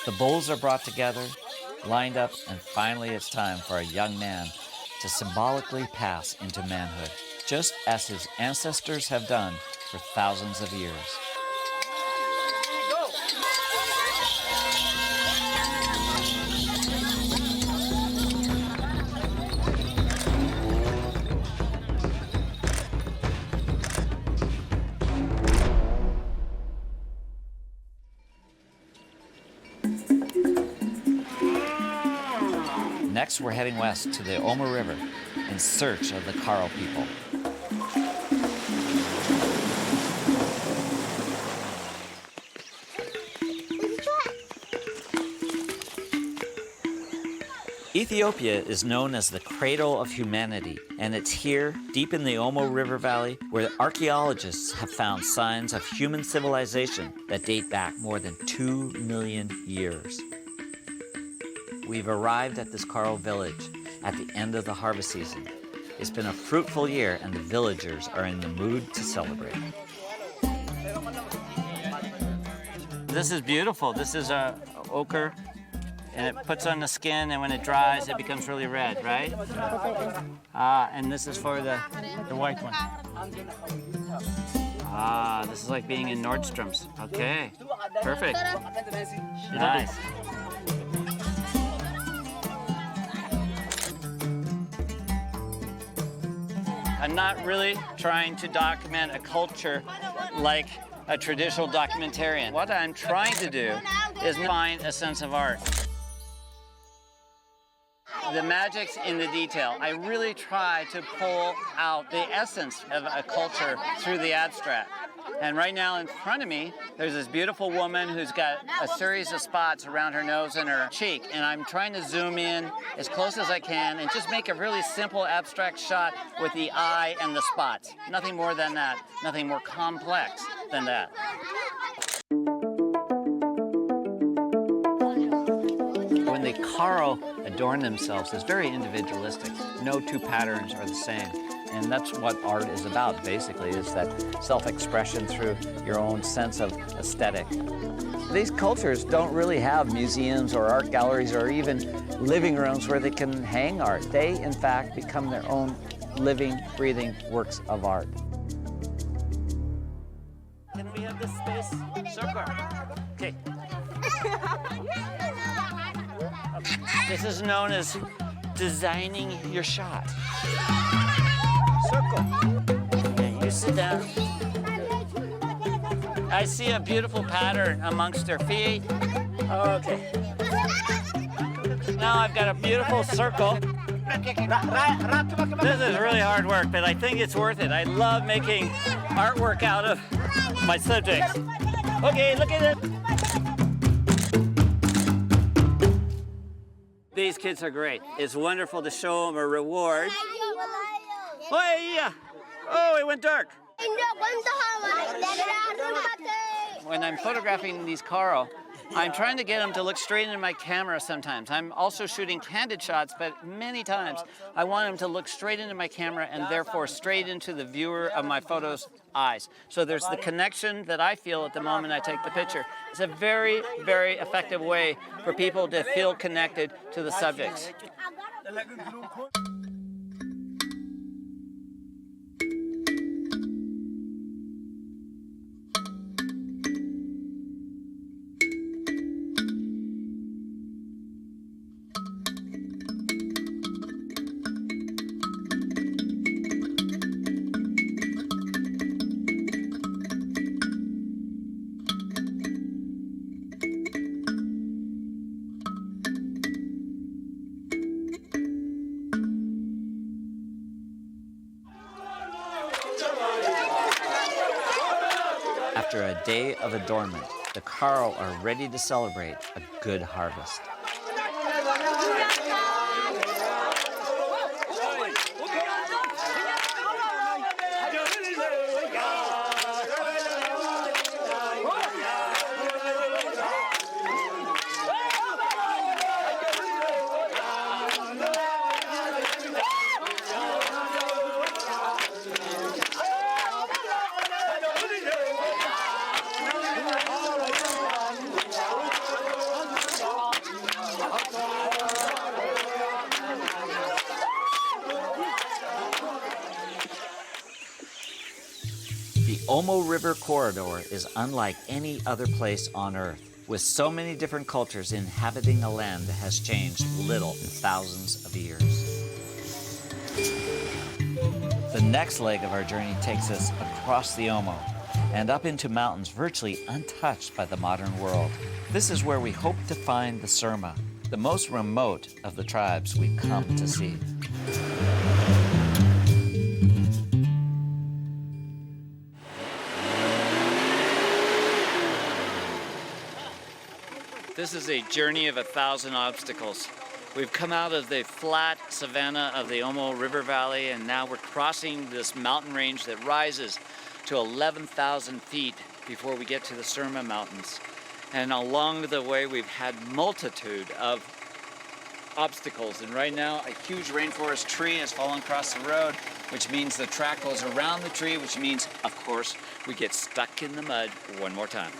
The bulls are brought together, lined up, and finally it's time for a young man to symbolically pass into manhood, just as his ancestors have done for thousands of years. Next, we're heading west to the Omo River in search of the Karo people. Ethiopia is known as the cradle of humanity, and it's here, deep in the Omo River Valley, where archaeologists have found signs of human civilization that date back more than 2 million years. We've arrived at this Karo village at the end of the harvest season. It's been a fruitful year, and the villagers are in the mood to celebrate. This is beautiful. This is a ochre, and it puts on the skin, and when it dries, it becomes really red, right? And this is for the white one. This is like being in Nordstrom's. Okay, perfect. Nice. I'm not really trying to document a culture like a traditional documentarian. What I'm trying to do is find a sense of art. The magic's in the detail. I really try to pull out the essence of a culture through the abstract. And right now in front of me, there's this beautiful woman who's got a series of spots around her nose and her cheek. And I'm trying to zoom in as close as I can and just make a really simple abstract shot with the eye and the spots. Nothing more than that, nothing more complex than that. When the Karo adorn themselves, it's very individualistic. No two patterns are the same. And that's what art is about, basically, is that self-expression through your own sense of aesthetic. These cultures don't really have museums or art galleries or even living rooms where they can hang art. They, in fact, become their own living, breathing works of art. Can we have this space? Circle. Okay. This is known as designing your shot. Circle. And you sit down. I see a beautiful pattern amongst their feet. Okay. Now I've got a beautiful circle. This is really hard work, but I think it's worth it. I love making artwork out of my subjects. Okay, look at it. These kids are great. It's wonderful to show them a reward. Oh, yeah. Oh, it went dark. When I'm photographing these Karo, I'm trying to get them to look straight into my camera sometimes. I'm also shooting candid shots, but many times I want them to look straight into my camera and therefore straight into the viewer of my photo's eyes. So there's the connection that I feel at the moment I take the picture. It's a very, very effective way for people to feel connected to the subjects. After a day of adornment, the Karo are ready to celebrate a good harvest. The Omo River corridor is unlike any other place on Earth, with so many different cultures inhabiting a land that has changed little in thousands of years. The next leg of our journey takes us across the Omo and up into mountains virtually untouched by the modern world. This is where we hope to find the Surma, the most remote of the tribes we've come to see. This is a journey of 1,000 obstacles. We've come out of the flat savanna of the Omo River Valley, and now we're crossing this mountain range that rises to 11,000 feet before we get to the Surma Mountains. And along the way, we've had multitude of obstacles. And right now, a huge rainforest tree has fallen across the road, which means the track goes around the tree, which means, of course, we get stuck in the mud one more time.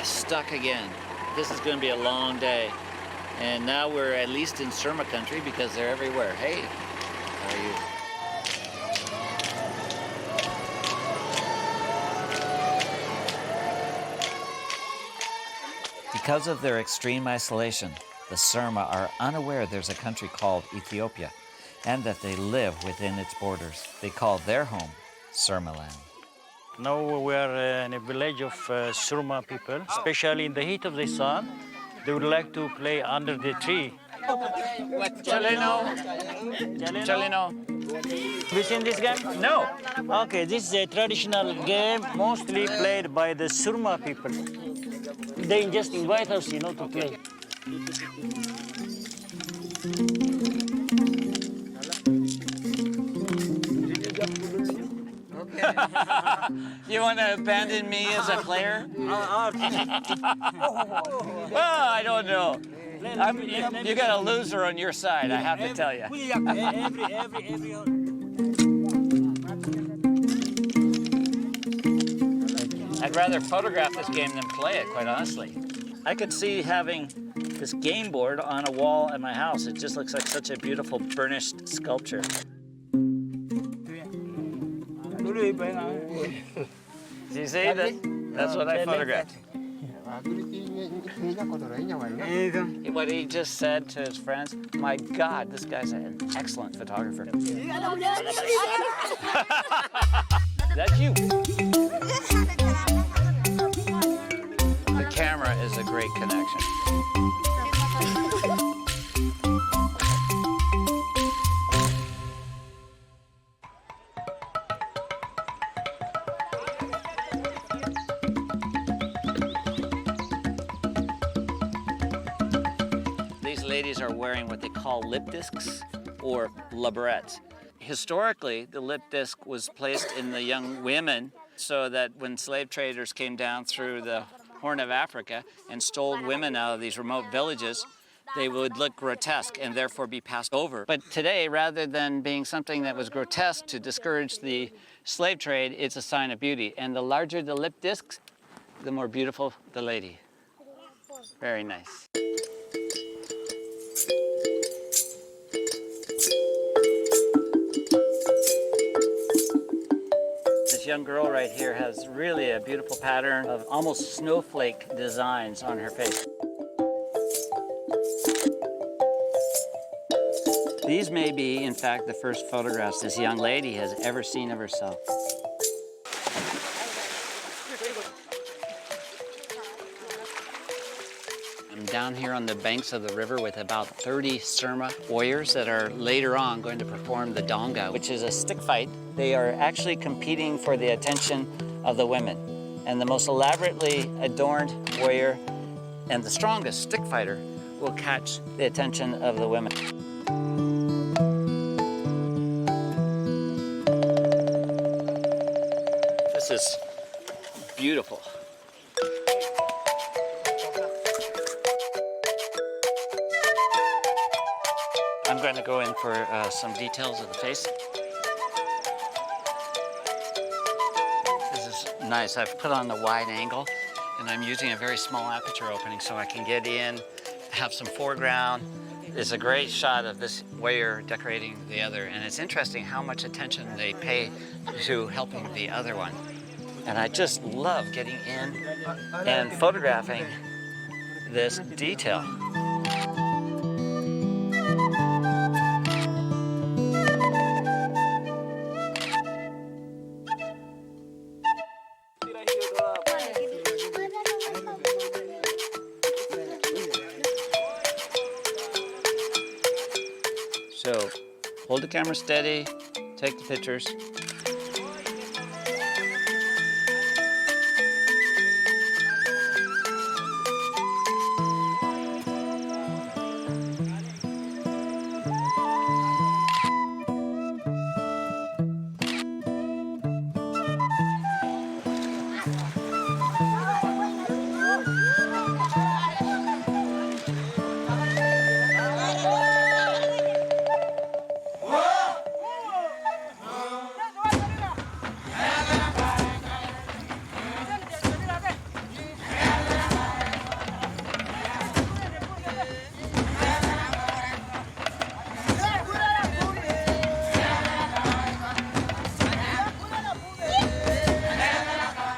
Stuck again. This is going to be a long day. And now we're at least in Surma country because they're everywhere. Hey, how are you? Because of their extreme isolation, the Surma are unaware there's a country called Ethiopia and that they live within its borders. They call their home Surmaland. Now we are in a village of Surma people, especially in the heat of the sun. They would like to play under the tree. Chaleno. Have you seen this game? No. Okay, this is a traditional game mostly played by the Surma people. They just invite us, to play. You want to abandon me as a player? Well, I don't know. You got a loser on your side, I have to tell you. I'd rather photograph this game than play it, quite honestly. I could see having this game board on a wall at my house. It just looks like such a beautiful burnished sculpture. You see, that's what I photographed. What he just said to his friends, my God, this guy's an excellent photographer. That's you. The camera is a great connection. Ladies are wearing what they call lip discs or labrets. Historically, the lip disc was placed in the young women so that when slave traders came down through the Horn of Africa and stole women out of these remote villages, they would look grotesque and therefore be passed over. But today, rather than being something that was grotesque to discourage the slave trade, it's a sign of beauty. And the larger the lip discs, the more beautiful the lady. Very nice. This young girl right here has really a beautiful pattern of almost snowflake designs on her face. These may be, in fact, the first photographs this young lady has ever seen of herself. I'm down here on the banks of the river with about 30 Surma warriors that are later on going to perform the donga, which is a stick fight. They are actually competing for the attention of the women. And the most elaborately adorned warrior and the strongest stick fighter will catch the attention of the women. This is beautiful. I'm going to go in for some details of the face. This is nice. I've put on the wide angle, and I'm using a very small aperture opening so I can get in, have some foreground. It's a great shot of this warrior decorating the other, and it's interesting how much attention they pay to helping the other one. And I just love getting in and photographing this detail. So, hold the camera steady, take the pictures.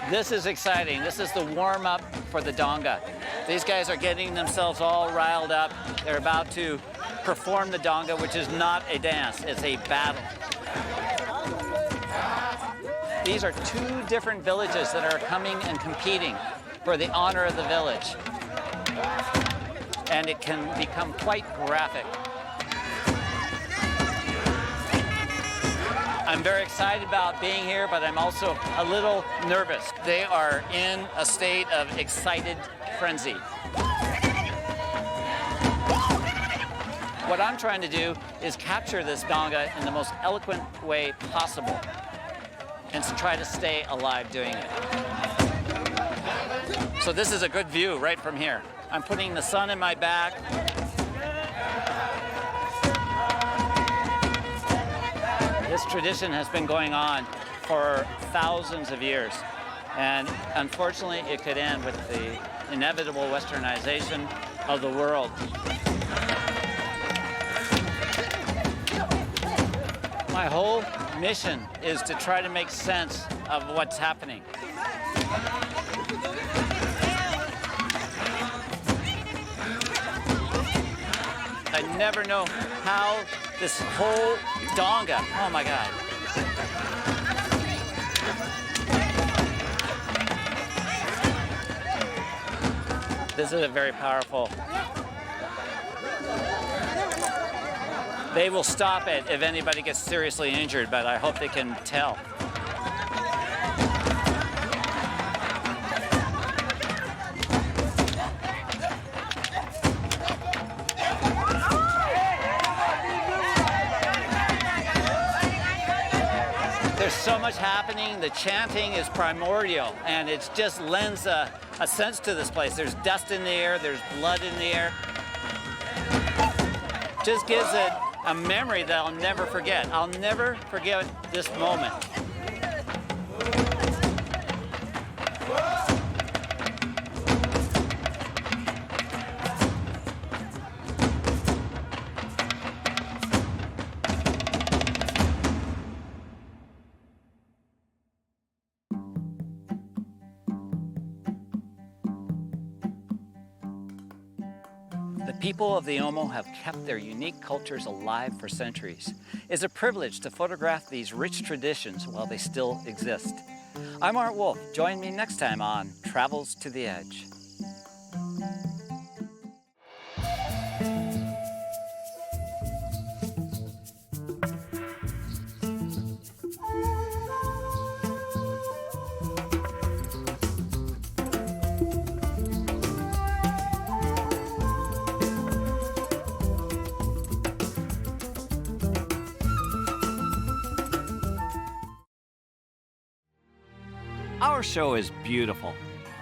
This is exciting. This is the warm-up for the donga. These guys are getting themselves all riled up. They're about to perform the donga, which is not a dance, it's a battle. These are two different villages that are coming and competing for the honor of the village. And it can become quite graphic. I'm very excited about being here, but I'm also a little nervous. They are in a state of excited frenzy. What I'm trying to do is capture this donga in the most eloquent way possible and to try to stay alive doing it. So this is a good view right from here. I'm putting the sun in my back. This tradition has been going on for thousands of years, and unfortunately it could end with the inevitable westernization of the world. My whole mission is to try to make sense of what's happening. I never know how this whole donga, oh my God. This is a very powerful. They will stop it if anybody gets seriously injured, but I hope they can tell. There's so much happening. The chanting is primordial, and it just lends a sense to this place. There's dust in the air, there's blood in the air. Just gives it a memory that I'll never forget. I'll never forget this moment. The people of the Omo have kept their unique cultures alive for centuries. It's a privilege to photograph these rich traditions while they still exist. I'm Art Wolfe. Join me next time on Travels to the Edge. Our show is beautiful.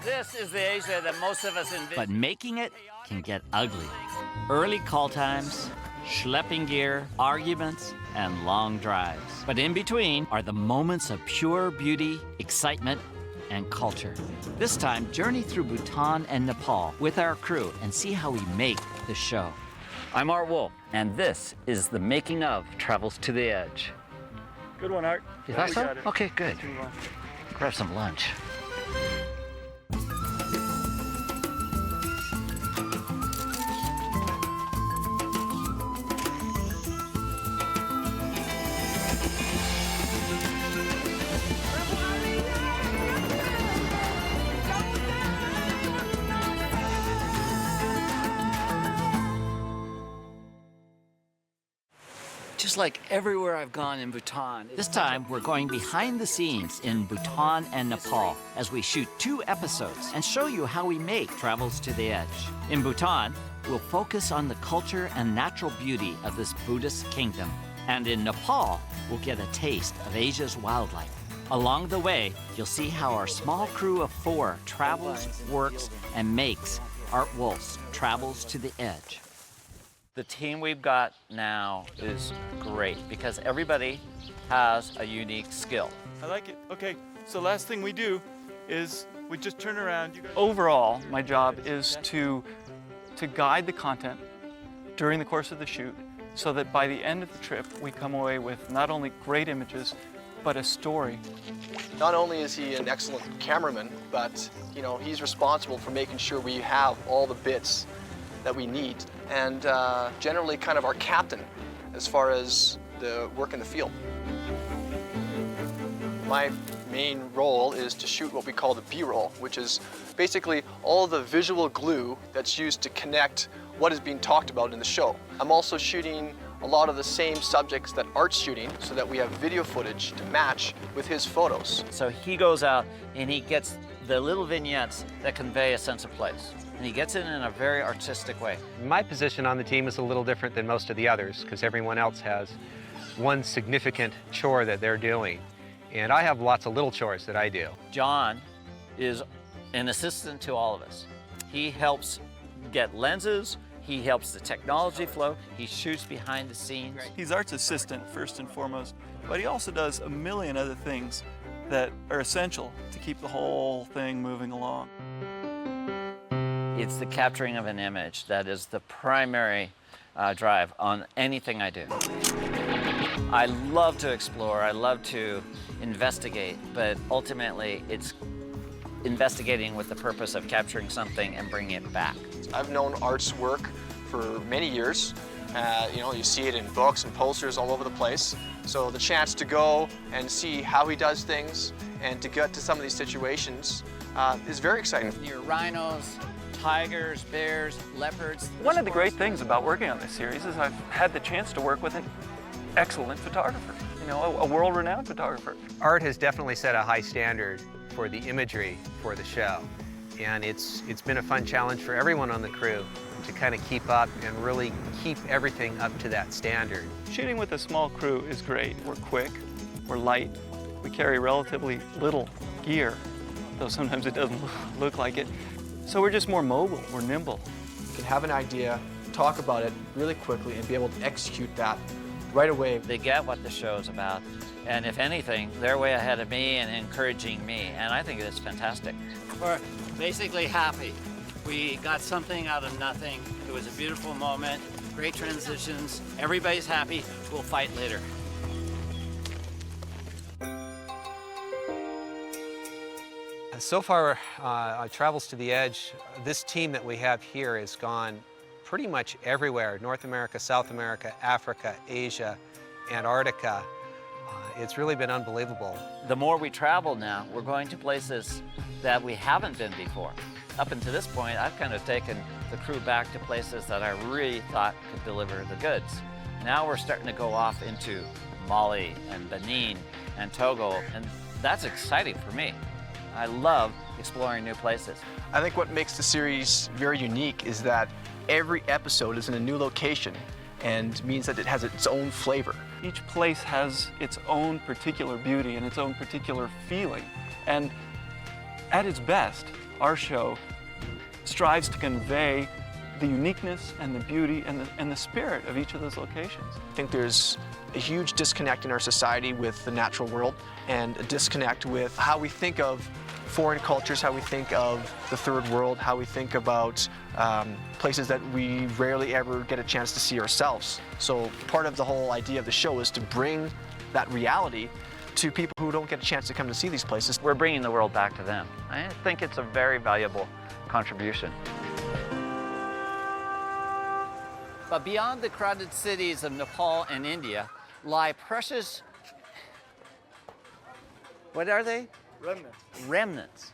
This is the Asia that most of us envision. But making it can get ugly. Early call times, schlepping gear, arguments, and long drives. But in between are the moments of pure beauty, excitement, and culture. This time, journey through Bhutan and Nepal with our crew and see how we make the show. I'm Art Wolfe, and this is the making of Travels to the Edge. Good one, Art. You thought We so? got it. Okay, good. Grab some lunch. Just like everywhere I've gone in Bhutan. This time, we're going behind the scenes in Bhutan and Nepal as we shoot 2 episodes and show you how we make Travels to the Edge. In Bhutan, we'll focus on the culture and natural beauty of this Buddhist kingdom. And in Nepal, we'll get a taste of Asia's wildlife. Along the way, you'll see how our small crew of 4 travels, works, and makes Art Wolfe's Travels to the Edge. The team we've got now is great because everybody has a unique skill. I like it. Okay, so last thing we do is we just turn around. Overall, my job is to guide the content during the course of the shoot so that by the end of the trip, we come away with not only great images, but a story. Not only is he an excellent cameraman, but he's responsible for making sure we have all the bits that we need, and generally kind of our captain as far as the work in the field. My main role is to shoot what we call the B-roll, which is basically all the visual glue that's used to connect what is being talked about in the show. I'm also shooting a lot of the same subjects that Art's shooting so that we have video footage to match with his photos. So he goes out and he gets the little vignettes that convey a sense of place. And he gets it in a very artistic way. My position on the team is a little different than most of the others because everyone else has one significant chore that they're doing. And I have lots of little chores that I do. John is an assistant to all of us. He helps get lenses, he helps the technology flow, he shoots behind the scenes. He's Art's assistant first and foremost, but he also does a million other things that are essential to keep the whole thing moving along. It's the capturing of an image that is the primary drive on anything I do. I love to explore, I love to investigate, but ultimately it's investigating with the purpose of capturing something and bringing it back. I've known Art's work for many years. You see it in books and posters all over the place. So the chance to go and see how he does things and to get to some of these situations is very exciting. Your rhinos, tigers, bears, leopards. One of the great things about working on this series is I've had the chance to work with an excellent photographer, a world-renowned photographer. Art has definitely set a high standard for the imagery for the show. And it's been a fun challenge for everyone on the crew to kind of keep up and really keep everything up to that standard. Shooting with a small crew is great. We're quick, we're light, we carry relatively little gear, though sometimes it doesn't look like it. So we're just more mobile, we're nimble. You can have an idea, talk about it really quickly, and be able to execute that right away. They get what the show's about, and if anything, they're way ahead of me and encouraging me, and I think it's fantastic. We're basically happy. We got something out of nothing. It was a beautiful moment, great transitions, everybody's happy, we'll fight later. So far, on Travels to the Edge, this team that we have here has gone pretty much everywhere: North America, South America, Africa, Asia, Antarctica. It's really been unbelievable. The more we travel now, we're going to places that we haven't been before. Up until this point, I've kind of taken the crew back to places that I really thought could deliver the goods. Now we're starting to go off into Mali and Benin and Togo, and that's exciting for me. I love exploring new places. I think what makes the series very unique is that every episode is in a new location and means that it has its own flavor. Each place has its own particular beauty and its own particular feeling. And at its best, our show strives to convey the uniqueness and the beauty and the spirit of each of those locations. I think there's a huge disconnect in our society with the natural world and a disconnect with how we think of foreign cultures, how we think of the third world, how we think about places that we rarely ever get a chance to see ourselves. So part of the whole idea of the show is to bring that reality to people who don't get a chance to come to see these places. We're bringing the world back to them. I think it's a very valuable contribution. But beyond the crowded cities of Nepal and India lie precious, what are they? Remnants. Remnants.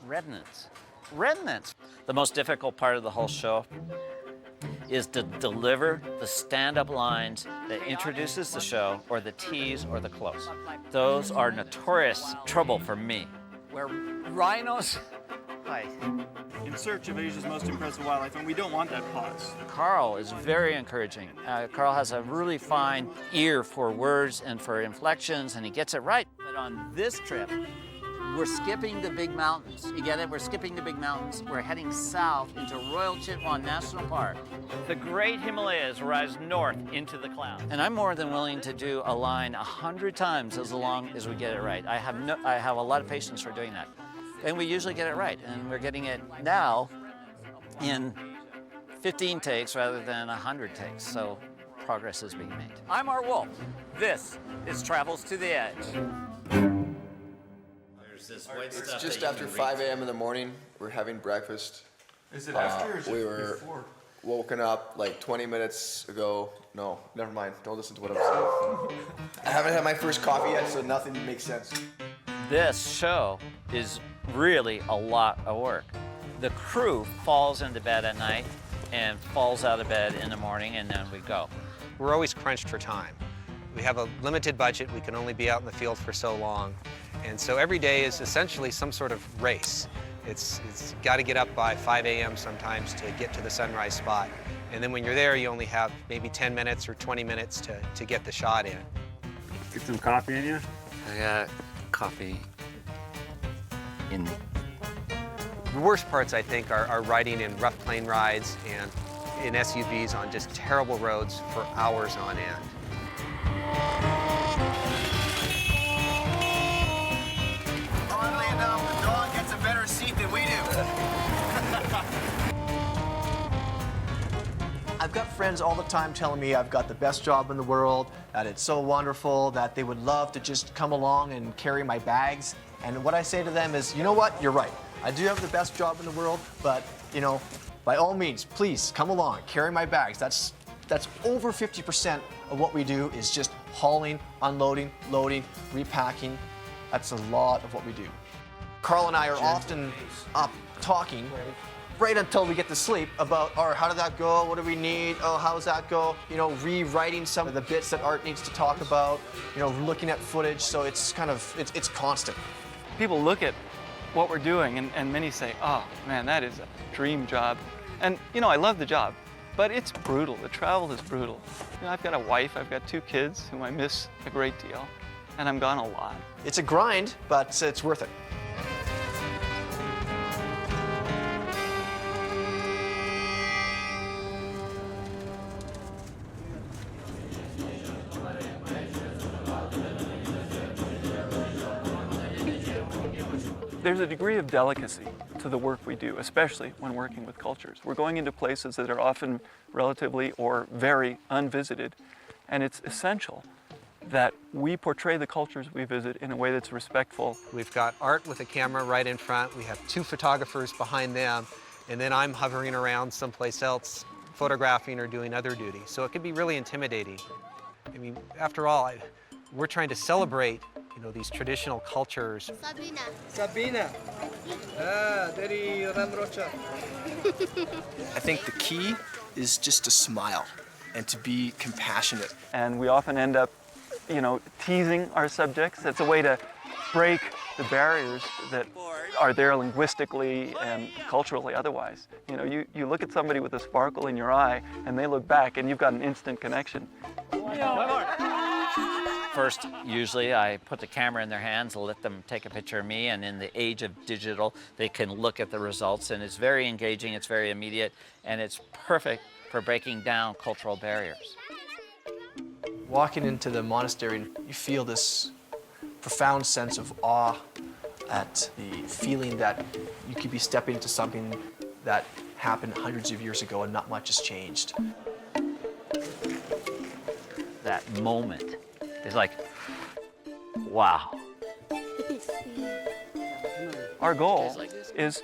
Remnants. Remnants. The most difficult part of the whole show is to deliver the stand-up lines that introduces the show, or the tease, or the close. Those are notorious trouble for me. Where rhinos, In search of Asia's most impressive wildlife, and we don't want that pause. Carl is very encouraging. Carl has a really fine ear for words and for inflections, and he gets it right. But on this trip, we're skipping the big mountains. You get it? We're skipping the big mountains. We're heading south into Royal Chitwan National Park. The great Himalayas rise north into the clouds. And I'm more than willing to do a line 100 times as long as we get it right. I have a lot of patience for doing that. And we usually get it right. And we're getting it now in 15 takes rather than 100 takes. So progress is being made. I'm Art Wolfe. This is Travels to the Edge. It's just after 5 a.m. in the morning. We're having breakfast. Is it after or is we it were before? woken up like 20 minutes ago. No, never mind. Don't listen to what I'm saying. I haven't had my first coffee yet, so nothing makes sense. This show is really a lot of work. The crew falls into bed at night and falls out of bed in the morning, and then we go. We're always crunched for time. We have a limited budget. We can only be out in the field for so long. And so every day is essentially some sort of race. It's got to get up by 5 a.m. sometimes to get to the sunrise spot. And then when you're there, you only have maybe 10 minutes or 20 minutes to get the shot in. Get some coffee in you? I got coffee in. The worst parts, I think, are riding in rough plane rides and in SUVs on just terrible roads for hours on end. Oddly enough, the dog gets a better seat than we do. I've got friends all the time telling me I've got the best job in the world, that it's so wonderful, that they would love to just come along and carry my bags. And what I say to them is, you know what, you're right. I do have the best job in the world, but, you know, by all means, please come along, carry my bags. That's over 50% of what we do is just hauling, unloading, loading, repacking. That's a lot of what we do. Carl and I are often up talking right until we get to sleep about, all right, how did that go? What do we need? Oh, how's that go? You know, rewriting some of the bits that Art needs to talk about, you know, looking at footage. So it's kind of, it's constant. People look at what we're doing and many say, oh man, that is a dream job. And you know, I love the job, but it's brutal. The travel is brutal. You know, I've got a wife, I've got 2 kids whom I miss a great deal, and I'm gone a lot. It's a grind, but it's worth it. There's a degree of delicacy to the work we do, especially when working with cultures. We're going into places that are often relatively or very unvisited, and it's essential that we portray the cultures we visit in a way that's respectful. We've got Art with a camera right in front. We have 2 photographers behind them, and then I'm hovering around someplace else, photographing or doing other duty. So it can be really intimidating. I mean, after all, we're trying to celebrate, you know, these traditional cultures. Sabina. Dari Ramrocha. I think the key is just to smile and to be compassionate. And we often end up, you know, teasing our subjects. It's a way to break the barriers that are there linguistically and culturally otherwise. You know, you look at somebody with a sparkle in your eye and they look back and you've got an instant connection. First, usually I put the camera in their hands and let them take a picture of me, and in the age of digital, they can look at the results, and it's very engaging, it's very immediate, and it's perfect for breaking down cultural barriers. Walking into the monastery, you feel this profound sense of awe at the feeling that you could be stepping into something that happened hundreds of years ago and not much has changed. That moment is like, wow. Our goal is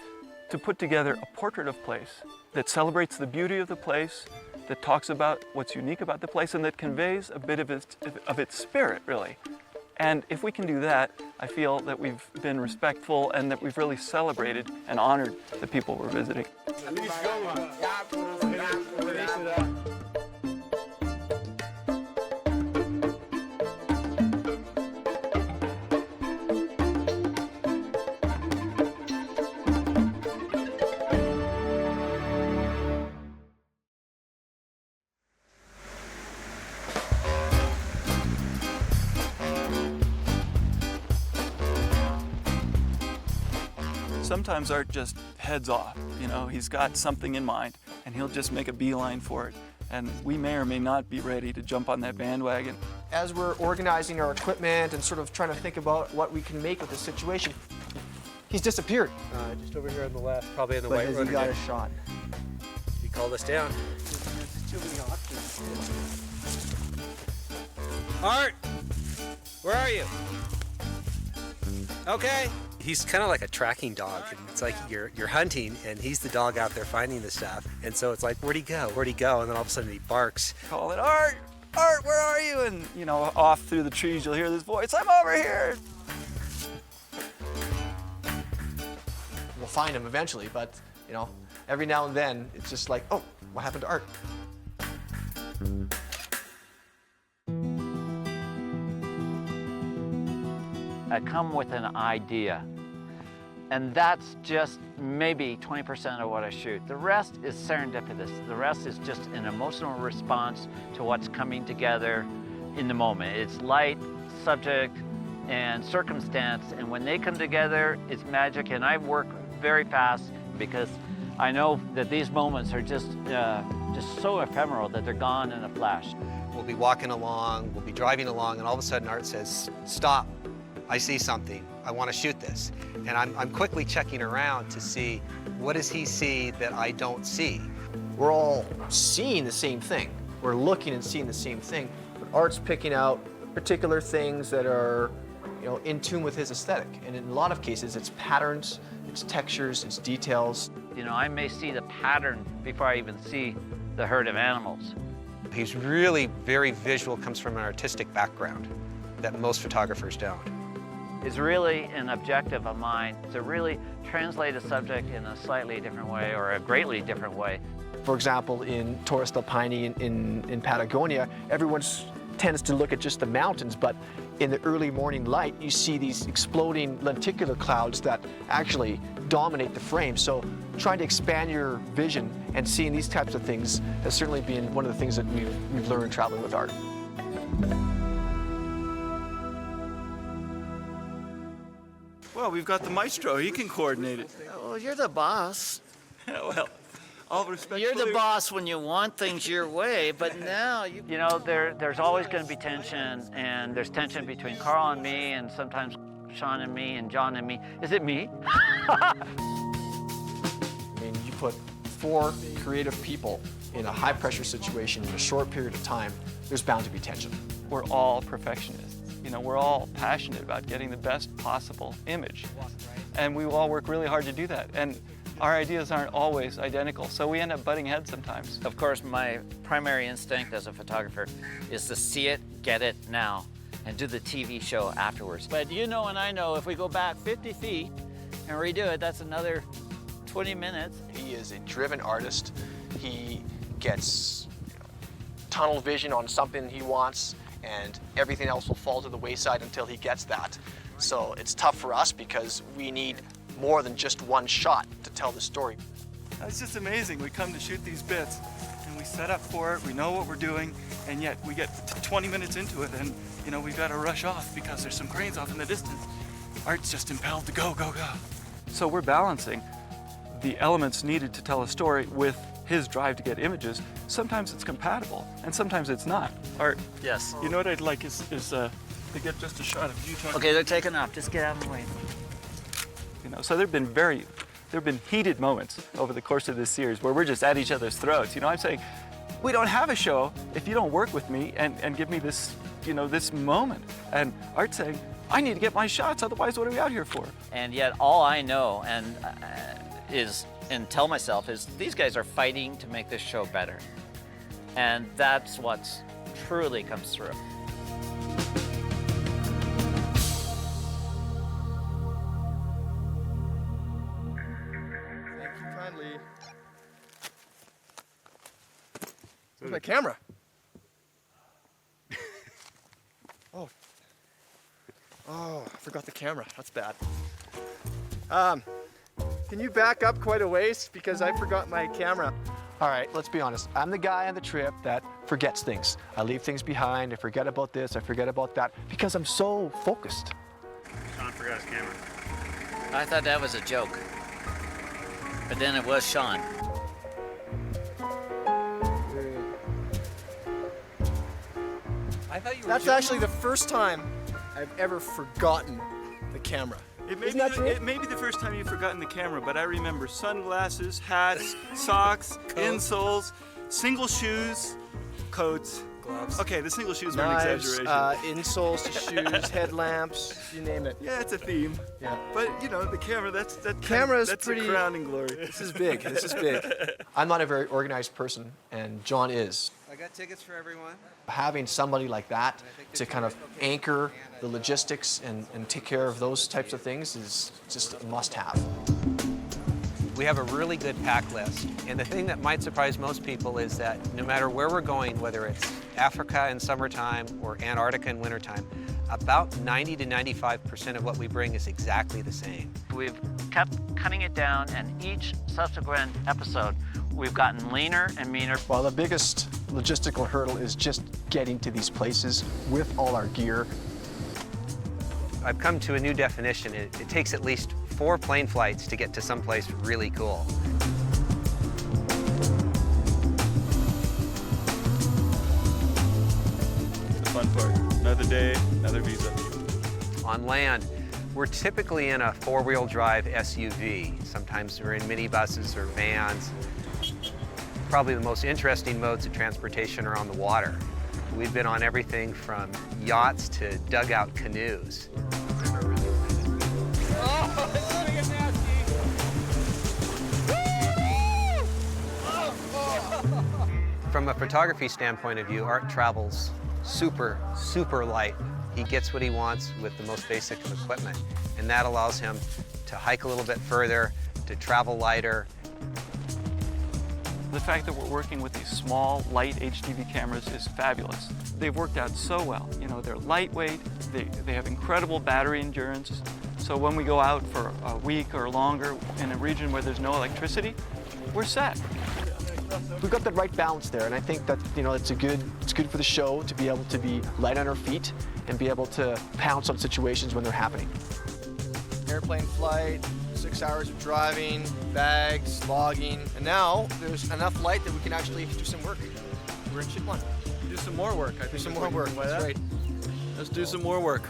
to put together a portrait of place that celebrates the beauty of the place, that talks about what's unique about the place, and that conveys a bit of its spirit, really. And if we can do that, I feel that we've been respectful and that we've really celebrated and honored the people we're visiting. Sometimes Art just heads off, you know, he's got something in mind and he'll just make a beeline for it. And we may or may not be ready to jump on that bandwagon. As we're organizing our equipment and sort of trying to think about what we can make of the situation, he's disappeared. Just over here on the left, probably in the But white has road. he got a shot? He called us down. Art, where are you? Okay. He's kind of like a tracking dog, and it's like you're hunting, and he's the dog out there finding the stuff. And so it's like, where'd he go? Where'd he go? And then all of a sudden he barks. Call it, Art, Art, where are you? And, you know, off through the trees, you'll hear this voice, I'm over here. We'll find him eventually, but, you know, every now and then, it's just like, oh, what happened to Art? I come with an idea, and that's just maybe 20% of what I shoot. The rest is serendipitous. The rest is just an emotional response to what's coming together in the moment. It's light, subject, and circumstance, and when they come together, it's magic, and I work very fast because I know that these moments are just so ephemeral that they're gone in a flash. We'll be walking along, we'll be driving along, and all of a sudden Art says, stop. I see something. I want to shoot this. And I'm quickly checking around to see what does he see that I don't see. We're all seeing the same thing. We're looking and seeing the same thing, but Art's picking out particular things that are, you know, in tune with his aesthetic. And in a lot of cases, it's patterns, it's textures, it's details. You know, I may see the pattern before I even see the herd of animals. He's really very visual, comes from an artistic background that most photographers don't. It's really an objective of mine to really translate a subject in a slightly different way or a greatly different way. For example, in Torres del Paine in Patagonia, everyone tends to look at just the mountains, but in the early morning light, you see these exploding lenticular clouds that actually dominate the frame. So trying to expand your vision and seeing these types of things has certainly been one of the things that we've learned traveling with Art. Well, we've got the maestro, he can coordinate it. Well, you're the boss. Well, all respectfully. You're the boss when you want things your way, but now you know, there's always going to be tension, and there's tension between Carl and me, and sometimes Sean and me, and John and me. Is it me? I mean, you put 4 creative people in a high-pressure situation in a short period of time, there's bound to be tension. We're all perfectionists. You know, we're all passionate about getting the best possible image. And we all work really hard to do that. And our ideas aren't always identical, so we end up butting heads sometimes. Of course, my primary instinct as a photographer is to see it, get it now, and do the TV show afterwards. But you know and I know if we go back 50 feet and redo it, that's another 20 minutes. He is a driven artist. He gets tunnel vision on something he wants, and everything else will fall to the wayside until he gets that. So it's tough for us because we need more than just one shot to tell the story. It's just amazing. We come to shoot these bits and we set up for it, we know what we're doing, and yet we get 20 minutes into it and, you know, we've got to rush off because there's some cranes off in the distance. Art's just impelled to go, go, go. So we're balancing the elements needed to tell a story with his drive to get images. Sometimes it's compatible, and sometimes it's not. Art, Yes. you know what I'd like is to get just a shot of you talking. Okay, they're taking off. Just get out of the way. You know, so there have been heated moments over the course of this series where we're just at each other's throats. You know, I'm saying, we don't have a show if you don't work with me and give me this, you know, this moment. And Art's saying, I need to get my shots, otherwise what are we out here for? And yet all I know and tell myself is these guys are fighting to make this show better. And that's what's truly comes through. Thank you kindly. Where's my camera? Oh, I forgot the camera. That's bad. Can you back up quite a ways because I forgot my camera? All right, let's be honest. I'm the guy on the trip that forgets things. I leave things behind. I forget about this. I forget about that because I'm so focused. Sean forgot his camera. I thought that was a joke. But then it was Sean. I thought you were That's actually the first time I've ever forgotten the camera. It may, Isn't that true? it may be the first time you've forgotten the camera, but I remember sunglasses, hats, socks, insoles, single shoes, coats, gloves. Okay, the single shoes were an Knives, exaggeration. insoles to shoes, headlamps, you name it. Yeah, it's a theme. Yeah. But you know, the camera, that's pretty a crowning glory. This is big. This is big. I'm not a very organized person, and John is. I got tickets for everyone. Having somebody like that to kind of anchor the logistics and take care of those types of things is just a must-have. We have a really good pack list, and the thing that might surprise most people is that no matter where we're going, whether it's Africa in summertime or Antarctica in wintertime, about 90 to 95% of what we bring is exactly the same. We've kept cutting it down, and each subsequent episode, we've gotten leaner and meaner. Well, the biggest logistical hurdle is just getting to these places with all our gear. I've come to a new definition. It takes at least 4 plane flights to get to someplace really cool. The fun part. Another day, another visa. On land, we're typically in a 4-wheel drive SUV. Sometimes we're in minibuses or vans. Probably the most interesting modes of transportation are on the water. We've been on everything from yachts to dugout canoes. From a photography standpoint of view, Art travels super, super light. He gets what he wants with the most basic of equipment, and that allows him to hike a little bit further, to travel lighter. The fact that we're working with these small, light HDV cameras is fabulous. They've worked out so well. You know, they're lightweight, they have incredible battery endurance. So when we go out for a week or longer in a region where there's no electricity, we're set. We've got the right balance there, and I think that, you know, it's good for the show to be able to be light on our feet and be able to pounce on situations when they're happening. Airplane flight, 6 hours of driving, bags, logging, and now there's enough light that we can actually do some work. We're in Chitwan. Do some more work. Do some more work, that's right. Let's do some more work.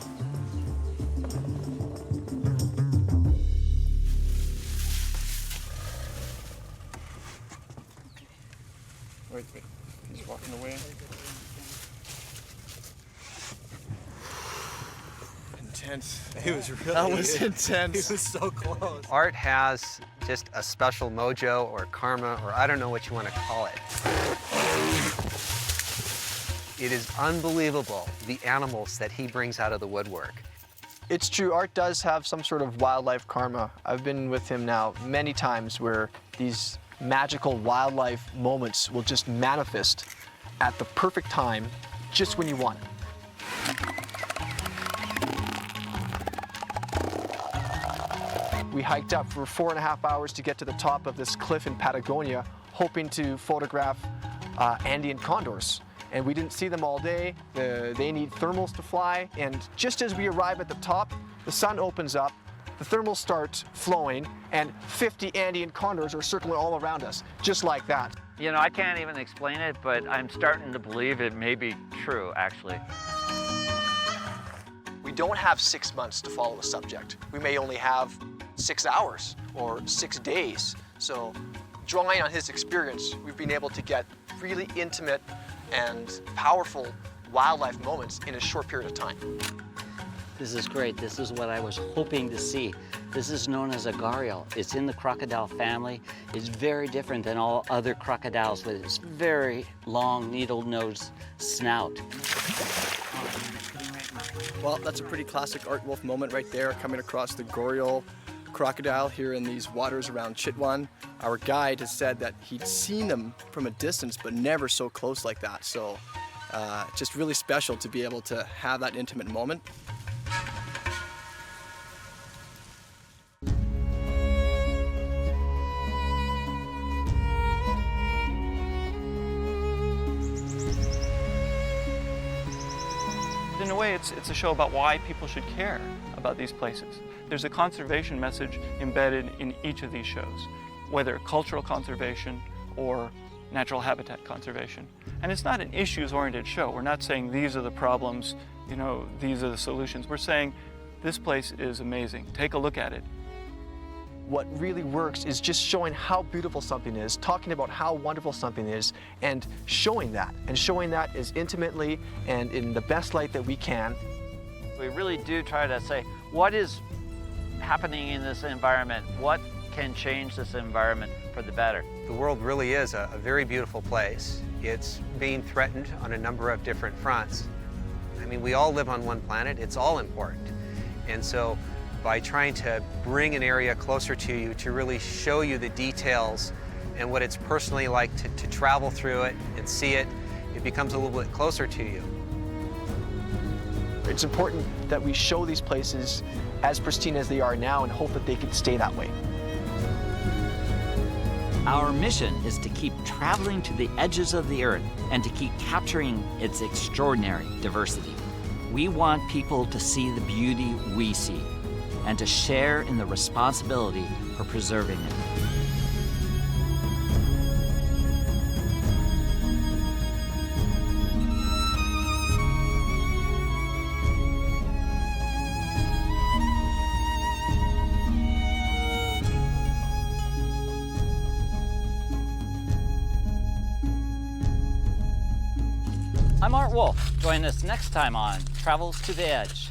Wait, he's walking away. Intense. It was really That was intense. It was so close. Art has just a special mojo or karma, or I don't know what you want to call it. It is unbelievable, the animals that he brings out of the woodwork. It's true, Art does have some sort of wildlife karma. I've been with him now many times where these magical wildlife moments will just manifest at the perfect time, just when you want it. We hiked up for 4.5 hours to get to the top of this cliff in Patagonia, hoping to photograph Andean condors. And we didn't see them all day. They need thermals to fly. And just as we arrive at the top, the sun opens up, the thermals start flowing, and 50 Andean condors are circling all around us, just like that. You know, I can't even explain it, but I'm starting to believe it may be true, actually. We don't have 6 months to follow a subject. We may only have 6 hours or 6 days. So drawing on his experience, we've been able to get really intimate and powerful wildlife moments in a short period of time. This is great. This is what I was hoping to see. This is known as a gharial. It's in the crocodile family. It's very different than all other crocodiles with its very long needle-nosed snout. Well, that's a pretty classic Art Wolfe moment right there, coming across the gharial crocodile here in these waters around Chitwan. Our guide has said that he'd seen them from a distance, but never so close like that. So just really special to be able to have that intimate moment. In a way, it's a show about why people should care about these places. There's a conservation message embedded in each of these shows, whether cultural conservation or natural habitat conservation. And it's not an issues-oriented show. We're not saying these are the problems, you know, these are the solutions. We're saying this place is amazing. Take a look at it. What really works is just showing how beautiful something is, talking about how wonderful something is, and showing that as intimately and in the best light that we can. We really do try to say, what is happening in this environment? What can change this environment for the better? The world really is a very beautiful place. It's being threatened on a number of different fronts. I mean, we all live on one planet. It's all important. And so by trying to bring an area closer to you, to really show you the details and what it's personally like to travel through it and see it, it becomes a little bit closer to you. It's important that we show these places as pristine as they are now and hope that they can stay that way. Our mission is to keep traveling to the edges of the earth and to keep capturing its extraordinary diversity. We want people to see the beauty we see and to share in the responsibility for preserving it. I'm Art Wolfe. Join us next time on Travels to the Edge.